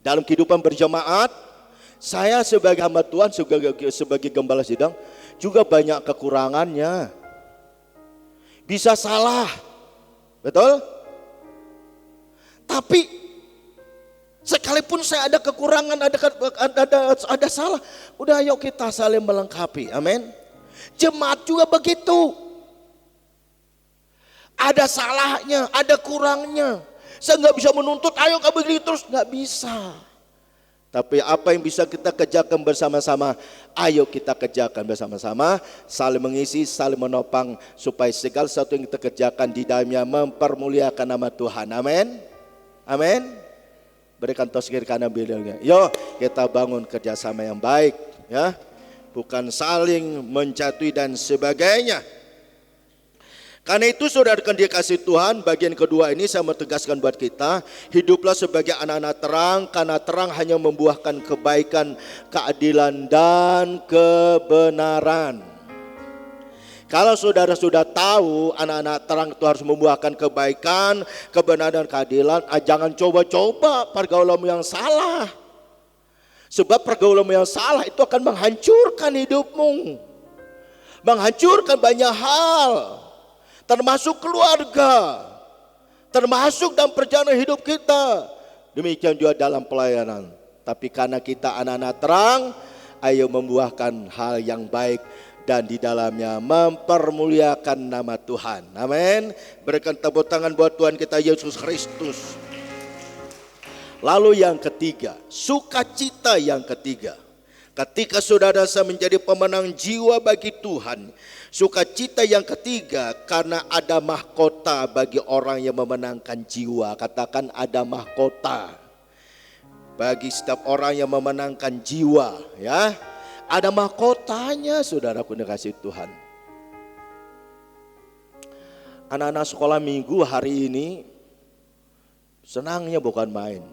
Dalam kehidupan berjemaat, saya sebagai hamba Tuhan, sebagai gembala sidang, juga banyak kekurangannya. Bisa salah, betul? Tapi sekalipun saya ada kekurangan, ada salah, udah ayo kita saling melengkapi, amin. Jemaat juga begitu. Ada salahnya, ada kurangnya. Saya nggak bisa menuntut, ayo kamu begini terus, nggak bisa. Tapi apa yang bisa kita kerjakan bersama-sama, ayo kita kerjakan bersama-sama, saling mengisi, saling menopang, supaya segala sesuatu yang kita kerjakan di dalamnya mempermuliakan nama Tuhan. Amin. Amin. Berikan tos kiri kanan bilangnya. Yo, kita bangun kerjasama yang baik, ya, bukan saling mencatui dan sebagainya. Karena itu saudara kan dikasih Tuhan, bagian kedua ini saya mau tegaskan buat kita, hiduplah sebagai anak-anak terang, karena terang hanya membuahkan kebaikan, keadilan dan kebenaran. Kalau saudara sudah tahu anak-anak terang itu harus membuahkan kebaikan, kebenaran dan keadilan, jangan coba-coba pergaulanmu yang salah. Sebab pergaulanmu yang salah itu akan menghancurkan hidupmu, menghancurkan banyak hal. Termasuk keluarga. termasuk dalam perjalanan hidup kita. Demikian juga dalam pelayanan. Tapi karena kita anak-anak terang, ayo membuahkan hal yang baik dan di dalamnya mempermuliakan nama Tuhan. Amin. Berikan tepuk tangan buat Tuhan kita Yesus Kristus. Lalu yang ketiga, sukacita yang ketiga. Ketika saudara saya menjadi pemenang jiwa bagi Tuhan, sukacita yang ketiga karena ada mahkota bagi orang yang memenangkan jiwa. Katakan ada mahkota bagi setiap orang yang memenangkan jiwa, ya. Ada mahkotanya, saudaraku dikasih Tuhan. Anak-anak sekolah minggu hari ini senangnya bukan main.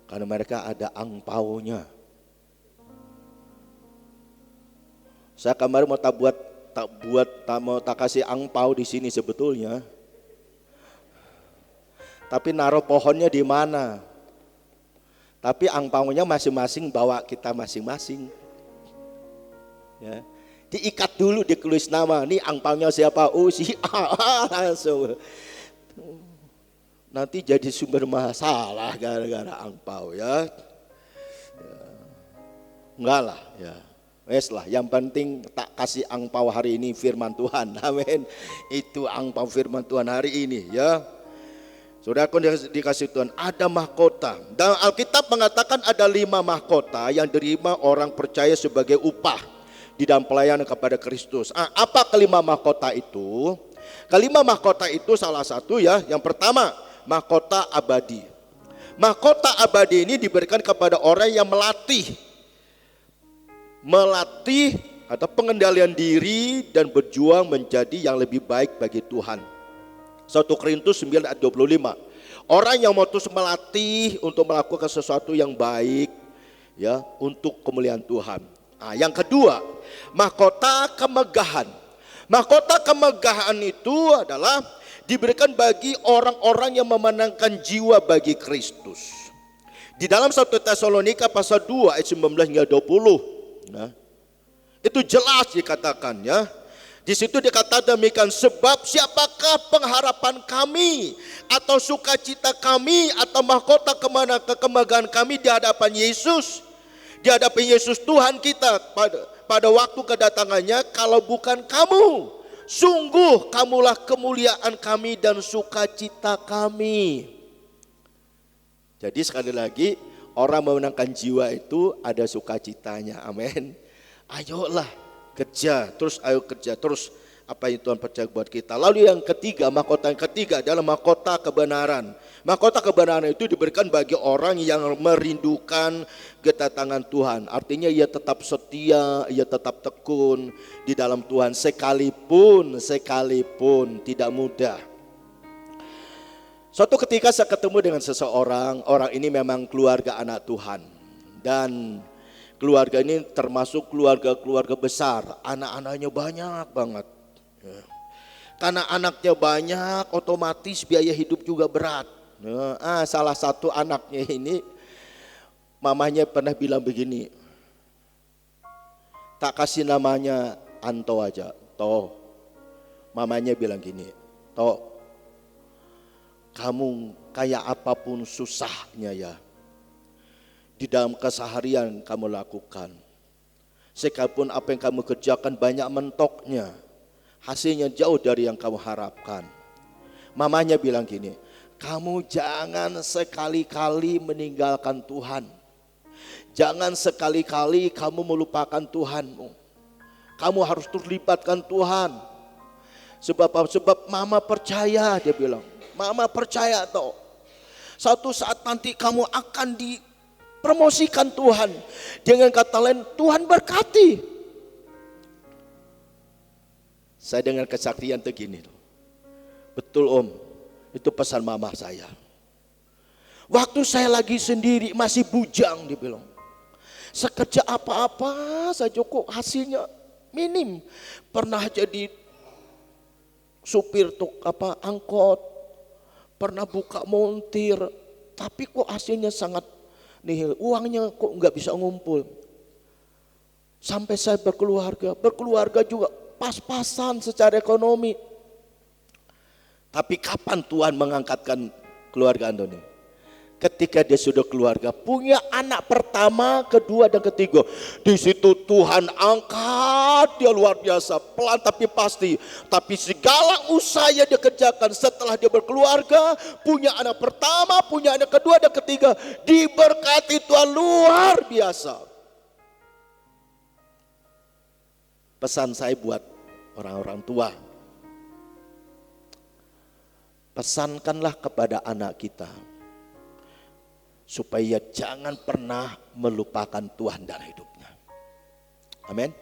Karena mereka ada angpaunya. Saya kemarin mau tak kasih angpau di sini sebetulnya. Tapi naruh pohonnya di mana? Tapi angpaunya masing-masing bawa kita masing-masing. Ya. Diikat dulu, ditulis nama. Nih angpaunya siapa? Oh si A langsung. Nanti jadi sumber masalah gara-gara angpau ya. Enggak lah ya. Wes lah, yang penting tak kasih angpau hari ini firman Tuhan. Amin. Itu angpau firman Tuhan hari ini ya. Saudaraku dikasih Tuhan, ada mahkota. Dan Alkitab mengatakan ada 5 mahkota yang diterima orang percaya sebagai upah di dalam pelayanan kepada Kristus. Apa kelima mahkota itu? Kelima mahkota itu salah satu ya. Yang pertama, mahkota abadi. Mahkota abadi ini diberikan kepada orang yang melatih atau pengendalian diri dan berjuang menjadi yang lebih baik bagi Tuhan. 1 Korintus 9 ayat 25. Orang yang mau terus melatih untuk melakukan sesuatu yang baik ya untuk kemuliaan Tuhan. Yang kedua, mahkota kemegahan. Mahkota kemegahan itu adalah diberikan bagi orang-orang yang memenangkan jiwa bagi Kristus. Di dalam 1 Tesalonika pasal 2 ayat 19 hingga 20. Nah, itu jelas dikatakan ya. Di situ dikatakan demikian, sebab siapakah pengharapan kami atau sukacita kami atau mahkota kemegahan kami di hadapan Yesus. Di hadapan Yesus Tuhan kita pada waktu kedatangannya kalau bukan kamu. Sungguh kamulah kemuliaan kami dan sukacita kami. Jadi sekali lagi, orang memenangkan jiwa itu ada sukacitanya. Amin. Ayolah kerja, terus ayo kerja terus apa yang Tuhan percaya buat kita. Lalu yang ketiga, mahkota yang ketiga adalah mahkota kebenaran. Mahkota kebenaran itu diberikan bagi orang yang merindukan kedatangan Tuhan. Artinya ia tetap setia, ia tetap tekun di dalam Tuhan sekalipun tidak mudah. Suatu ketika saya ketemu dengan seseorang, orang ini memang keluarga anak Tuhan. Dan keluarga ini termasuk keluarga besar, anak-anaknya banyak banget. Karena anaknya banyak, otomatis biaya hidup juga berat. Salah satu anaknya ini, mamanya pernah bilang begini, tak kasih namanya Anto aja, Toh. Mamanya bilang gini, Toh, kamu kayak apapun susahnya ya, di dalam keseharian kamu lakukan. Sekalipun apa yang kamu kerjakan banyak mentoknya, hasilnya jauh dari yang kamu harapkan. Mamanya bilang gini, kamu jangan sekali-kali meninggalkan Tuhan. Jangan sekali-kali kamu melupakan Tuhanmu. Kamu harus terlibatkan Tuhan. Sebab mama percaya, dia bilang. Mama percaya toh. Suatu saat nanti kamu akan dipromosikan Tuhan. Dengan kata lain, Tuhan berkati. Saya dengar kesaksian begini. Betul Om, itu pesan mama saya. Waktu saya lagi sendiri masih bujang, dia bilang. Sekerja apa-apa saja kok hasilnya minim. Pernah jadi supir angkot, pernah buka montir, tapi kok hasilnya sangat nihil. Uangnya kok nggak bisa ngumpul. Sampai saya berkeluarga juga pas-pasan secara ekonomi. Tapi kapan Tuhan mengangkatkan keluarga Antoni? Ketika dia sudah keluarga, punya anak pertama, kedua dan ketiga. Di situ Tuhan angkat dia luar biasa, pelan tapi pasti. Tapi segala usaha yang dia kerjakan setelah dia berkeluarga, punya anak pertama, punya anak kedua dan ketiga, diberkati Tuhan luar biasa. Pesan saya buat orang-orang tua, pesankanlah kepada anak kita supaya jangan pernah melupakan Tuhan dalam hidupnya. Amin.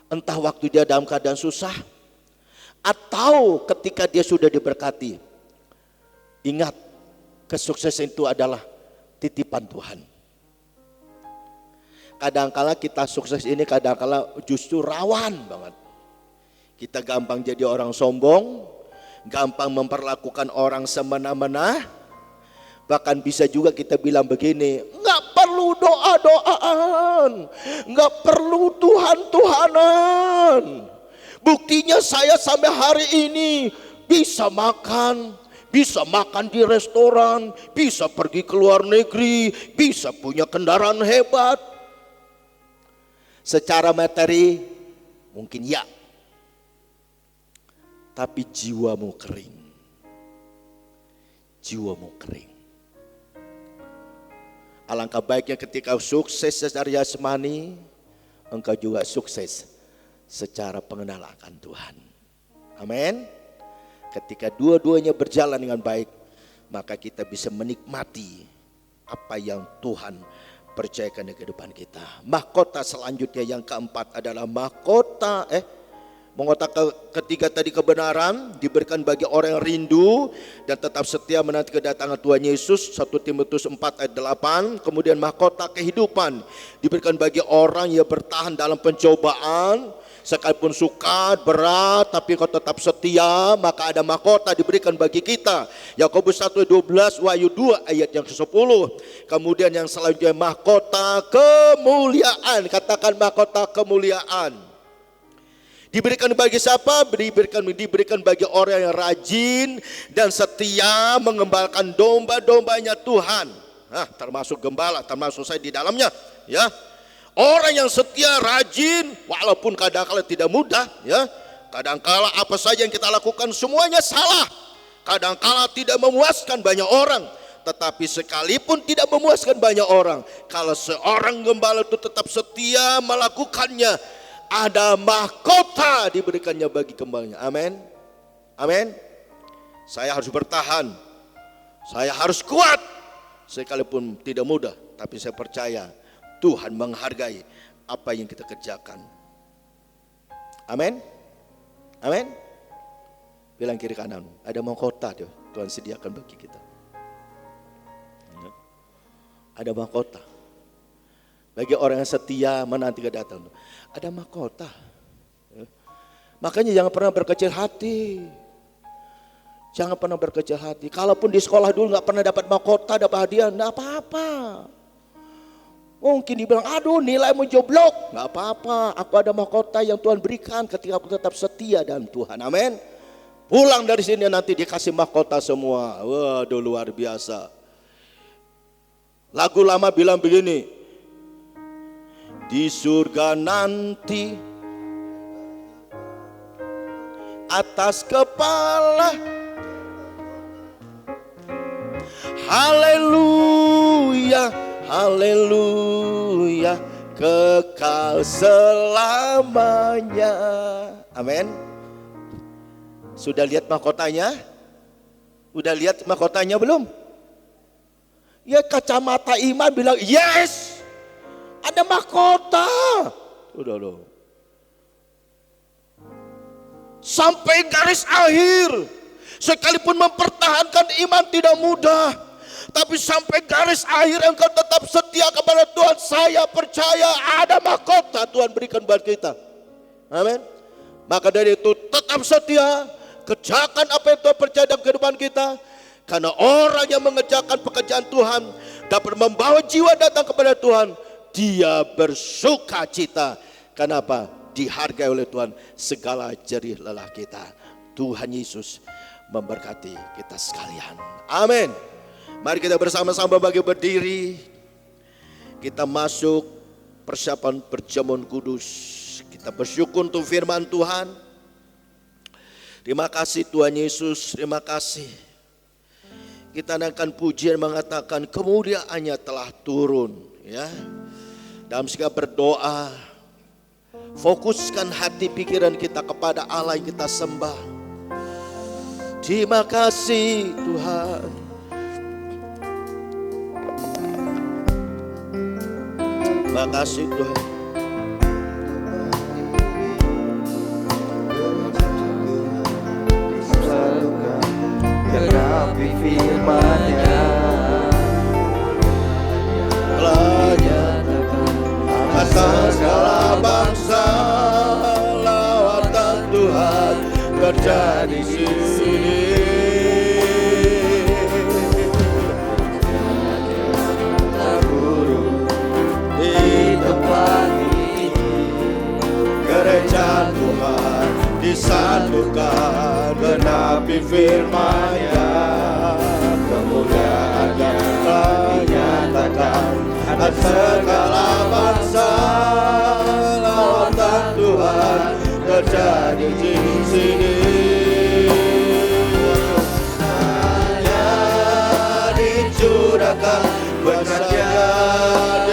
Entah waktu dia dalam keadaan susah atau ketika dia sudah diberkati. Ingat, kesuksesan itu adalah titipan Tuhan. Kadangkala kita sukses ini kadangkala justru rawan banget. Kita gampang jadi orang sombong, gampang memperlakukan orang semena-mena. Bahkan bisa juga kita bilang begini, nggak perlu doa-doaan, nggak perlu Tuhan-Tuhanan. Buktinya saya sampai hari ini bisa makan di restoran, bisa pergi ke luar negeri, bisa punya kendaraan hebat. Secara materi mungkin ya, tapi jiwamu kering. Jiwamu kering. Alangkah baiknya ketika sukses secara jasmani, engkau juga sukses secara pengenalan akan Tuhan. Amin. Ketika dua-duanya berjalan dengan baik, maka kita bisa menikmati apa yang Tuhan percayakan di kehidupan kita. Mahkota selanjutnya yang keempat adalah mahkota ketiga tadi kebenaran diberikan bagi orang yang rindu dan tetap setia menanti kedatangan Tuhan Yesus, 1 Timotius 4 ayat 8. Kemudian mahkota kehidupan diberikan bagi orang yang bertahan dalam pencobaan, sekalipun suka, berat, tapi kau tetap setia, maka ada mahkota diberikan bagi kita. Yakobus 1:12, Wahyu 2 ayat yang ke-10. Kemudian yang selanjutnya mahkota kemuliaan, katakan mahkota kemuliaan. Diberikan bagi siapa? Diberikan bagi orang yang rajin dan setia mengembalakan domba-dombanya Tuhan. Termasuk gembala, termasuk saya di dalamnya, ya. Orang yang setia, rajin, walaupun kadang-kala tidak mudah, ya. Kadang-kala apa saja yang kita lakukan semuanya salah. Kadang-kala tidak memuaskan banyak orang. Tetapi sekalipun tidak memuaskan banyak orang, kalau seorang gembala itu tetap setia melakukannya, ada mahkota diberikannya bagi gembalanya. Amin. Amin. Saya harus bertahan. Saya harus kuat. Sekalipun tidak mudah, tapi saya percaya Tuhan menghargai apa yang kita kerjakan. Amin. Amin. Bilang kiri kanan, ada mahkota Tuhan sediakan bagi kita. Ada mahkota bagi orang yang setia menanti kedatangan. Ada mahkota. Makanya jangan pernah berkecil hati. Jangan pernah berkecil hati. Kalaupun di sekolah dulu nggak pernah dapat mahkota, dapat hadiah, nggak apa-apa. Mungkin dibilang, aduh nilai menjoblok, nggak apa-apa. Aku ada mahkota yang Tuhan berikan ketika aku tetap setia dan Tuhan. Amin. Pulang dari sini nanti dikasih mahkota semua. Waduh luar biasa. Lagu lama bilang begini. Di surga nanti atas kepala, haleluya, haleluya, kekal selamanya. Amin. Sudah lihat mahkotanya? Udah lihat mahkotanya belum? Ya kacamata iman bilang yes. Ada mahkota. Udah loh. Sampai garis akhir. Sekalipun mempertahankan iman tidak mudah. Tapi sampai garis akhir engkau tetap setia kepada Tuhan. Saya percaya ada mahkota Tuhan berikan buat kita. Amin. Maka dari itu tetap setia. Kerjakan apa yang Tuhan percaya dalam kehidupan kita. Karena orang yang mengerjakan pekerjaan Tuhan dapat membawa jiwa datang kepada Tuhan. Dia bersuka cita. Kenapa? Dihargai oleh Tuhan segala jerih lelah kita. Tuhan Yesus memberkati kita sekalian. Amin. Mari kita bersama-sama bagi berdiri. Kita masuk persiapan perjamuan kudus. Kita bersyukur untuk firman Tuhan. Terima kasih Tuhan Yesus, terima kasih. Kita naikkan pujian mengatakan kemuliaannya telah turun. Ya, dalam segala berdoa, fokuskan hati pikiran kita kepada Allah yang kita sembah. Terima kasih Tuhan. Terima kasih Tuhan. Genapi firman-Nya, Telah nyatakan atas segala bangsa, lawatan Tuhan terjadi di sini. guru di tempat ini. Gereja Tuhan disatukan, genapi firman-Nya, kemuliaan-Nya telah dinyatakan atas segala bangsa, lawatan Tuhan terjadi di sini. Hanya dicurahkan, berkatnya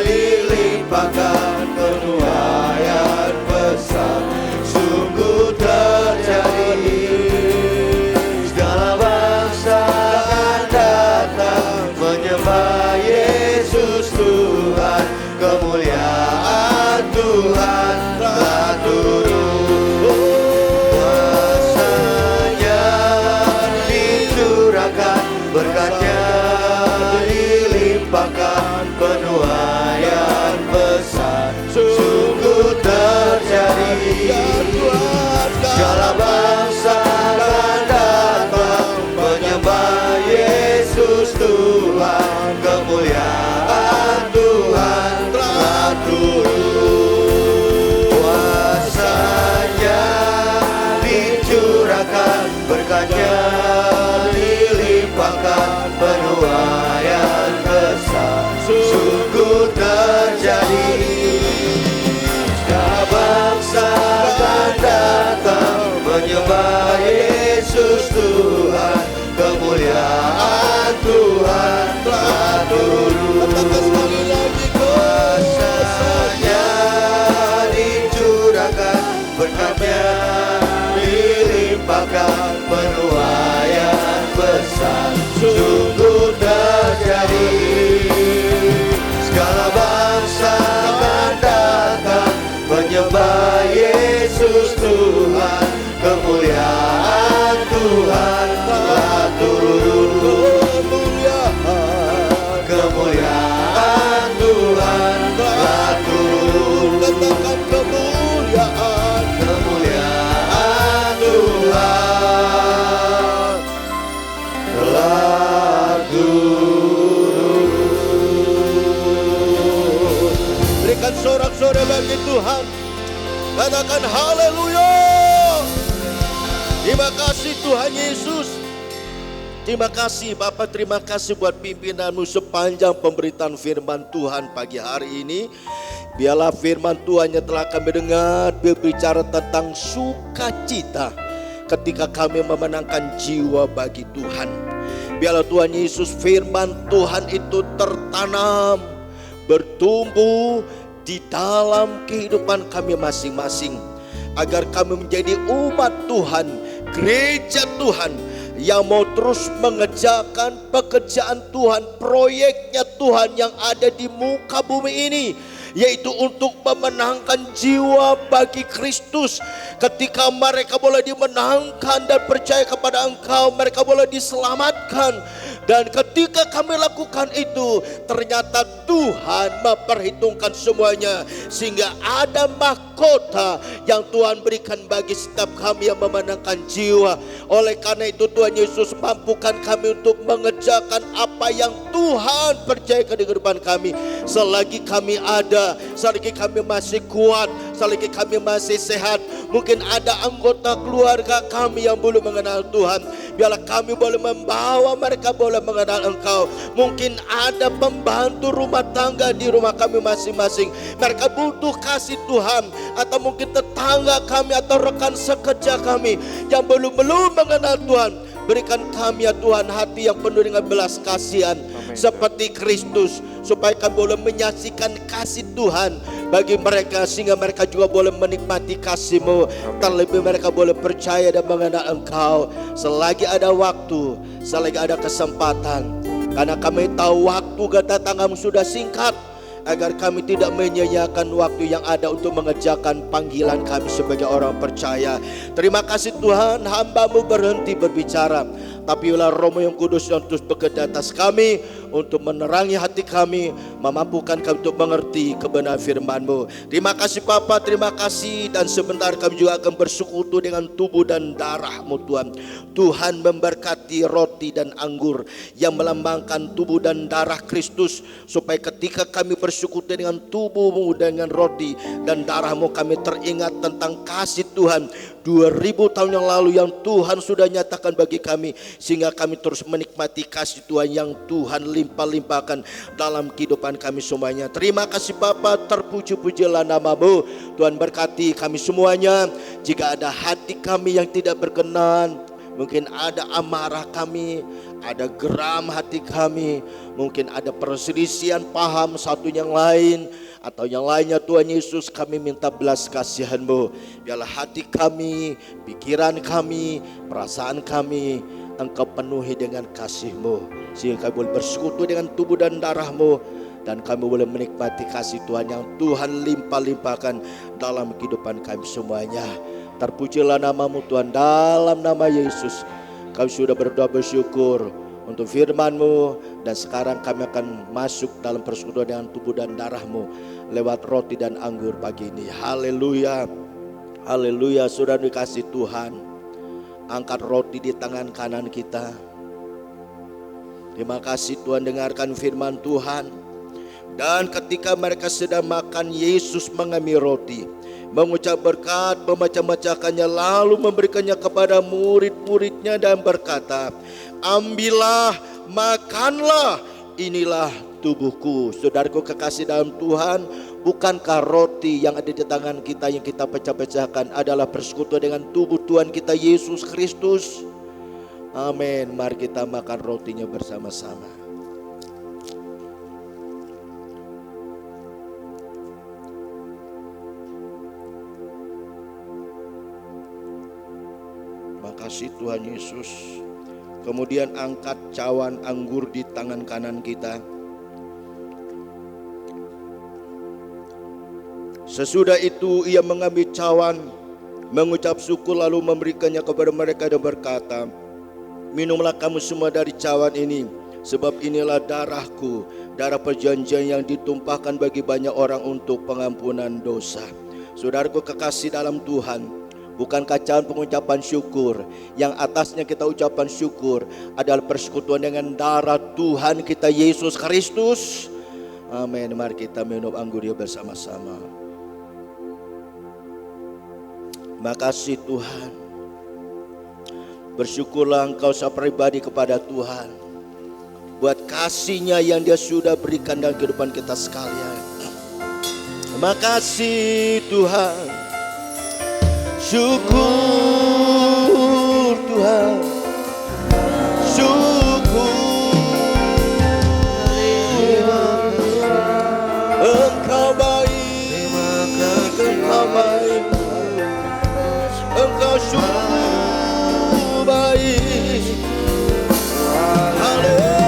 dilimpahkan, penuaian besar sungguh terjadi. Segala bangsa akan datang menyembah Yesus Tuhan, kemuliaan Tuhan telah turun. Kuasanya dicurahkan, berkatnya dilimpahkan, penuaian besar sungguh terjadi. Segala bangsa akan datang menyembah Yesus Tuhan, kemuliaan Tuhan telah turun. Kuasanya dicurahkan, berkatnya dilimpahkan, penuaian besar sungguh terjadi. Segala bangsa akan datang menyembah Yesus Tuhan, kemuliaan Tuhan telah turun. Kuasanya dicurahkan, berkatnya dilimpahkan, penuaian besar sungguh terjadi. Segala bangsa akan datang menyembah Yesus Tuhan, kemuliaan Tuhan telah turun. Kemuliaan Tuhan telah turun. Katakan kemuliaan, kemuliaan Tuhan telah turun. Berikan sorak-sorai bagi Tuhan. Katakan haleluya. Terima kasih Tuhan Yesus. Terima kasih Bapak, terima kasih buat pimpinanmu sepanjang pemberitaan firman Tuhan pagi hari ini. Biarlah firman Tuhan yang telah kami dengar berbicara tentang sukacita ketika kami memenangkan jiwa bagi Tuhan. Biarlah Tuhan Yesus firman Tuhan itu tertanam, bertumbuh di dalam kehidupan kami masing-masing. Agar kami menjadi umat Tuhan, gereja Tuhan yang mau terus mengerjakan pekerjaan Tuhan, proyeknya Tuhan yang ada di muka bumi ini, yaitu untuk memenangkan jiwa bagi Kristus. Ketika mereka boleh dimenangkan dan percaya kepada Engkau, mereka boleh diselamatkan. Dan ketika kami lakukan itu, ternyata Tuhan memperhitungkan semuanya, sehingga ada mahkota yang Tuhan berikan bagi setiap kami yang memenangkan jiwa. Oleh karena itu Tuhan Yesus mampukan kami untuk mengerjakan apa yang Tuhan percayakan di kehidupan kami. Selagi kami ada, selagi kami masih kuat, selagi kami masih sehat. Mungkin ada anggota keluarga kami yang belum mengenal Tuhan. Biarlah kami boleh membawa mereka boleh mengenal Engkau. Mungkin ada pembantu rumah tangga di rumah kami masing-masing. Mereka butuh kasih Tuhan. Atau mungkin tetangga kami atau rekan sekerja kami yang belum mengenal Tuhan. Berikan kami ya Tuhan hati yang penuh dengan belas kasihan seperti Kristus, supaya kami boleh menyaksikan kasih Tuhan bagi mereka, sehingga mereka juga boleh menikmati kasih-Mu. Terlebih mereka boleh percaya dan mengenal Engkau selagi ada waktu, selagi ada kesempatan. Karena kami tahu waktu kedatangan-Mu sudah singkat, agar kami tidak menyia-nyiakan waktu yang ada untuk mengerjakan panggilan kami sebagai orang percaya. Terima kasih Tuhan, hamba-Mu berhenti berbicara, tapi biarlah Roh-Mu yang kudus yang terus bekerja atas kami untuk menerangi hati kami, memampukan kami untuk mengerti kebenaran firman-Mu. Terima kasih Bapa, terima kasih. Dan sebentar kami juga akan bersekutu dengan tubuh dan darah-Mu Tuhan. Tuhan memberkati roti dan anggur yang melambangkan tubuh dan darah Kristus, supaya ketika kami bersekutu dengan tubuh-Mu, dengan roti dan darah-Mu, kami teringat tentang kasih Tuhan 2000 tahun yang lalu yang Tuhan sudah nyatakan bagi kami, sehingga kami terus menikmati kasih Tuhan yang Tuhan limpah-limpahkan dalam kehidupan kami semuanya. Terima kasih Bapa, terpuji-pujilah nama-Mu. Tuhan berkati kami semuanya. Jika ada hati kami yang tidak berkenan, mungkin ada amarah kami, ada geram hati kami, mungkin ada perselisihan paham satu yang lain, atau yang lainnya Tuhan Yesus, kami minta belas kasihan-Mu. Biarlah hati kami, pikiran kami, perasaan kami Engkau penuhi dengan kasih-Mu, sehingga kami boleh bersekutu dengan tubuh dan darah-Mu, dan kami boleh menikmati kasih Tuhan yang Tuhan limpah-limpahkan dalam kehidupan kami semuanya. Terpujilah nama-Mu Tuhan, dalam nama Yesus kami sudah berdoa bersyukur untuk firman-Mu, dan sekarang kami akan masuk dalam persekutuan dengan tubuh dan darah-Mu lewat roti dan anggur pagi ini. Haleluya, haleluya. Saudara dikasih Tuhan, angkat roti di tangan kanan kita. Terima kasih Tuhan, dengarkan firman Tuhan. Dan ketika mereka sedang makan, Yesus mengambil roti, mengucap berkat, memecah-mecahkannya, lalu memberikannya kepada murid-muridnya dan berkata, ambillah, makanlah, inilah tubuhku. Saudaraku kekasih dalam Tuhan, bukankah roti yang ada di tangan kita yang kita pecah-pecahkan adalah persekutuan dengan tubuh Tuhan kita Yesus Kristus? Amin. Mari kita makan rotinya bersama-sama. Kasih Tuhan Yesus. Kemudian angkat cawan anggur di tangan kanan kita. Sesudah itu ia mengambil cawan, mengucap syukur, lalu memberikannya kepada mereka dan berkata, minumlah kamu semua dari cawan ini, sebab inilah darahku, darah perjanjian yang ditumpahkan bagi banyak orang untuk pengampunan dosa. Saudaraku kekasih dalam Tuhan, bukankah cawan pengucapan syukur yang atasnya kita ucapan syukur adalah persekutuan dengan darah Tuhan kita Yesus Kristus? Amin. Mari kita minum anggur ya bersama-sama. Makasih Tuhan. Bersyukurlah engkau secara pribadi kepada Tuhan buat kasih-Nya yang Dia sudah berikan dalam kehidupan kita sekalian. Makasih Tuhan. Syukur Tuhan, syukur Engkau baik, Engkau baik, Engkau sungguh baik. Haleluya.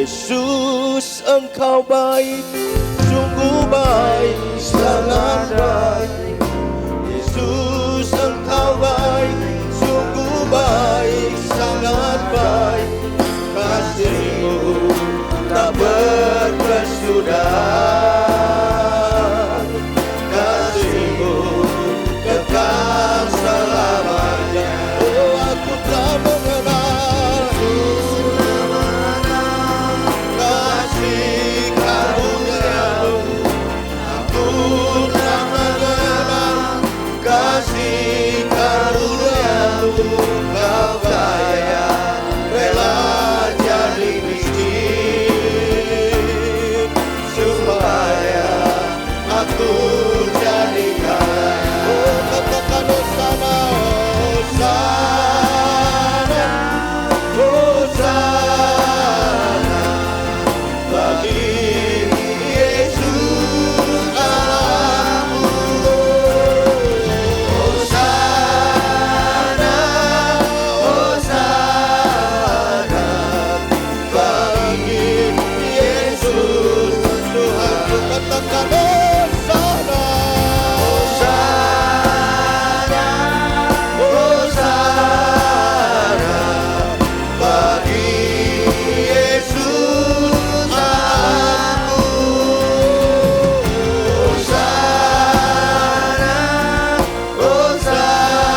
Yesus Engkau baik, sungguh baik, sangat baik. Yesus Engkau baik, sungguh baik, sangat baik. Kasih-Mu tak berkesudahan, kasih-Mu kekal selamanya. Oh, aku telah mengenal kasih karunia-Mu. Aku telah mengenal kasih karunia-Mu. Kau kaya, rela jadi miskin, supaya aku jadi kaya. Oh, katakan Hosana, Hosana, Hosana bagi Yesus Allahku. Hosana, Hosana bagi Yesus Tuhanku. Katakan Hosana, Hosana, Hosana bagi Yesus aku. Hosana, Hosana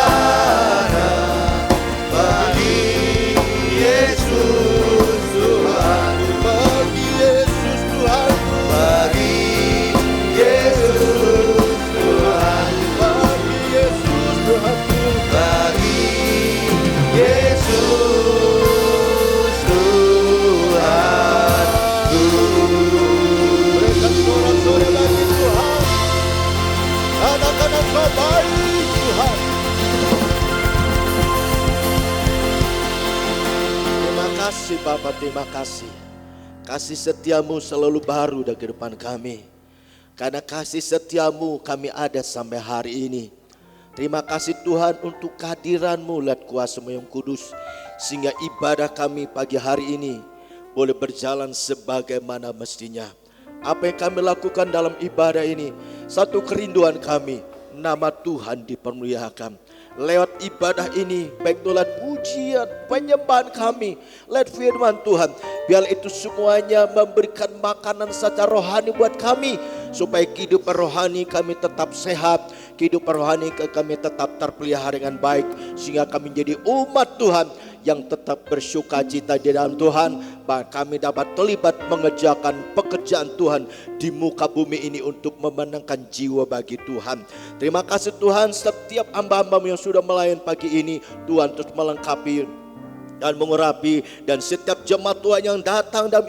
bagi Yesus Tuhanku. Bagi Yesus Tuhanku. Bagi Yesus Tuhanku. Bagi Yesus Tuhanku. Bagi Yesus Tuhanku. Berikan sorak-sorai bagi Tuhan. Katakan Engkau baik, Tuhan. Terima kasih Bapa, terima kasih. Kasih setiamu selalu baru dalam kehidupan kami. Karena kasih setiamu kami ada sampai hari ini. Terima kasih Tuhan untuk kehadiran-Mu lewat kuasa-Mu yang kudus. Sehingga ibadah kami pagi hari ini boleh berjalan sebagaimana mestinya. Apa yang kami lakukan dalam ibadah ini, satu kerinduan kami, nama Tuhan dipermuliakan. Lewat ibadah ini, baik itu lewat pujian, penyembahan kami, lewat firman Tuhan, biar itu semuanya memberikan makanan secara rohani buat kami, supaya kehidupan rohani kami tetap sehat, kehidupan rohani kami tetap terpelihara dengan baik, sehingga kami menjadi umat Tuhan yang tetap bersukacita di dalam Tuhan. Bahkan kami dapat terlibat mengerjakan pekerjaan Tuhan di muka bumi ini untuk memenangkan jiwa bagi Tuhan. Terima kasih Tuhan, setiap hamba-hamba-Mu yang sudah melayani pagi ini, Tuhan terus melengkapi dan mengurapi, dan setiap jemaat Tuhan yang datang dalam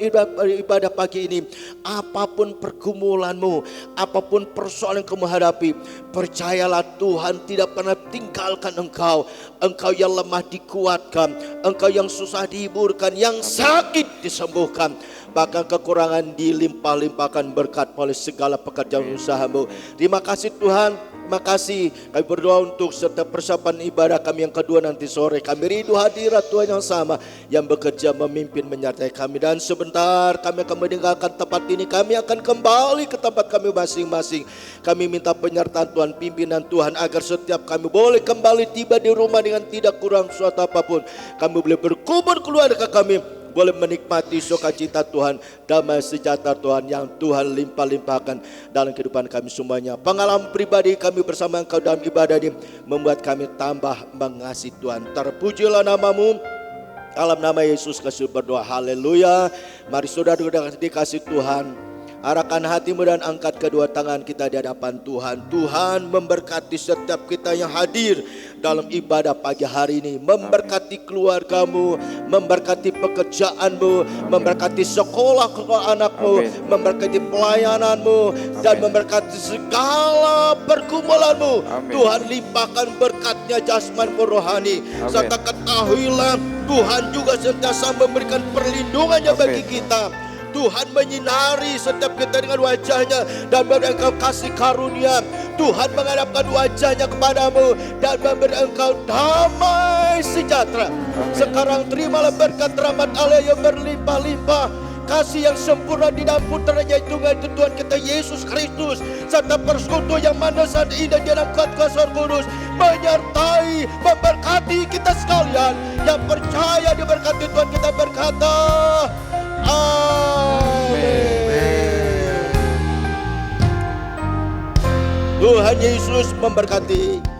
ibadah pagi ini, apapun pergumulanmu, apapun persoalan yang kamu hadapi, percayalah Tuhan tidak pernah tinggalkan engkau. Engkau yang lemah dikuatkan, engkau yang susah dihiburkan, yang sakit disembuhkan, bahkan kekurangan dilimpah-limpahkan berkat oleh segala pekerjaan usahamu. Terima kasih Tuhan. Terima kasih. Kami berdoa untuk serta persiapan ibadah kami yang kedua nanti sore. Kami rindu hadirat Tuhan yang sama, yang bekerja memimpin menyertai kami. Dan sebentar kami akan meninggalkan tempat ini. Kami akan kembali ke tempat kami masing-masing. Kami minta penyertaan Tuhan, pimpinan Tuhan, agar setiap kami boleh kembali tiba di rumah dengan tidak kurang suatu apapun. Kami boleh berkumpul keluarga kami, boleh menikmati sukacita Tuhan, damai sejahtera Tuhan yang Tuhan limpah-limpahkan dalam kehidupan kami semuanya. Pengalaman pribadi kami bersama Engkau dalam ibadah ini membuat kami tambah mengasihi Tuhan. Terpujilah nama-Mu. Dalam nama Yesus Kristus berdoa, haleluya. Mari saudara dikasih Tuhan, arahkan hatimu dan angkat kedua tangan kita di hadapan Tuhan. Tuhan memberkati setiap kita yang hadir dalam ibadah pagi hari ini. Memberkati keluargamu, memberkati pekerjaanmu, memberkati sekolah anakmu, memberkati pelayananmu, dan memberkati segala pergumulanmu. Tuhan limpahkan berkatnya jasmani rohani. Serta ketahuilah Tuhan juga sentiasa memberikan perlindungannya bagi kita. Tuhan menyinari setiap kita dengan wajahnya dan memberi engkau kasih karunia. Tuhan menghadapkan wajahnya kepadamu dan memberi engkau damai sejahtera. Sekarang terimalah berkat rahmat Allah yang berlimpah-limpah, kasih yang sempurna di dalam putranya Tuhan kita Yesus Kristus, serta persekutuan yang manis dan indah di dalam kuasa Roh Kudus menyertai, memberkati kita sekalian. Yang percaya diberkati Tuhan kita berkata, amin. Tuhan Yesus memberkati.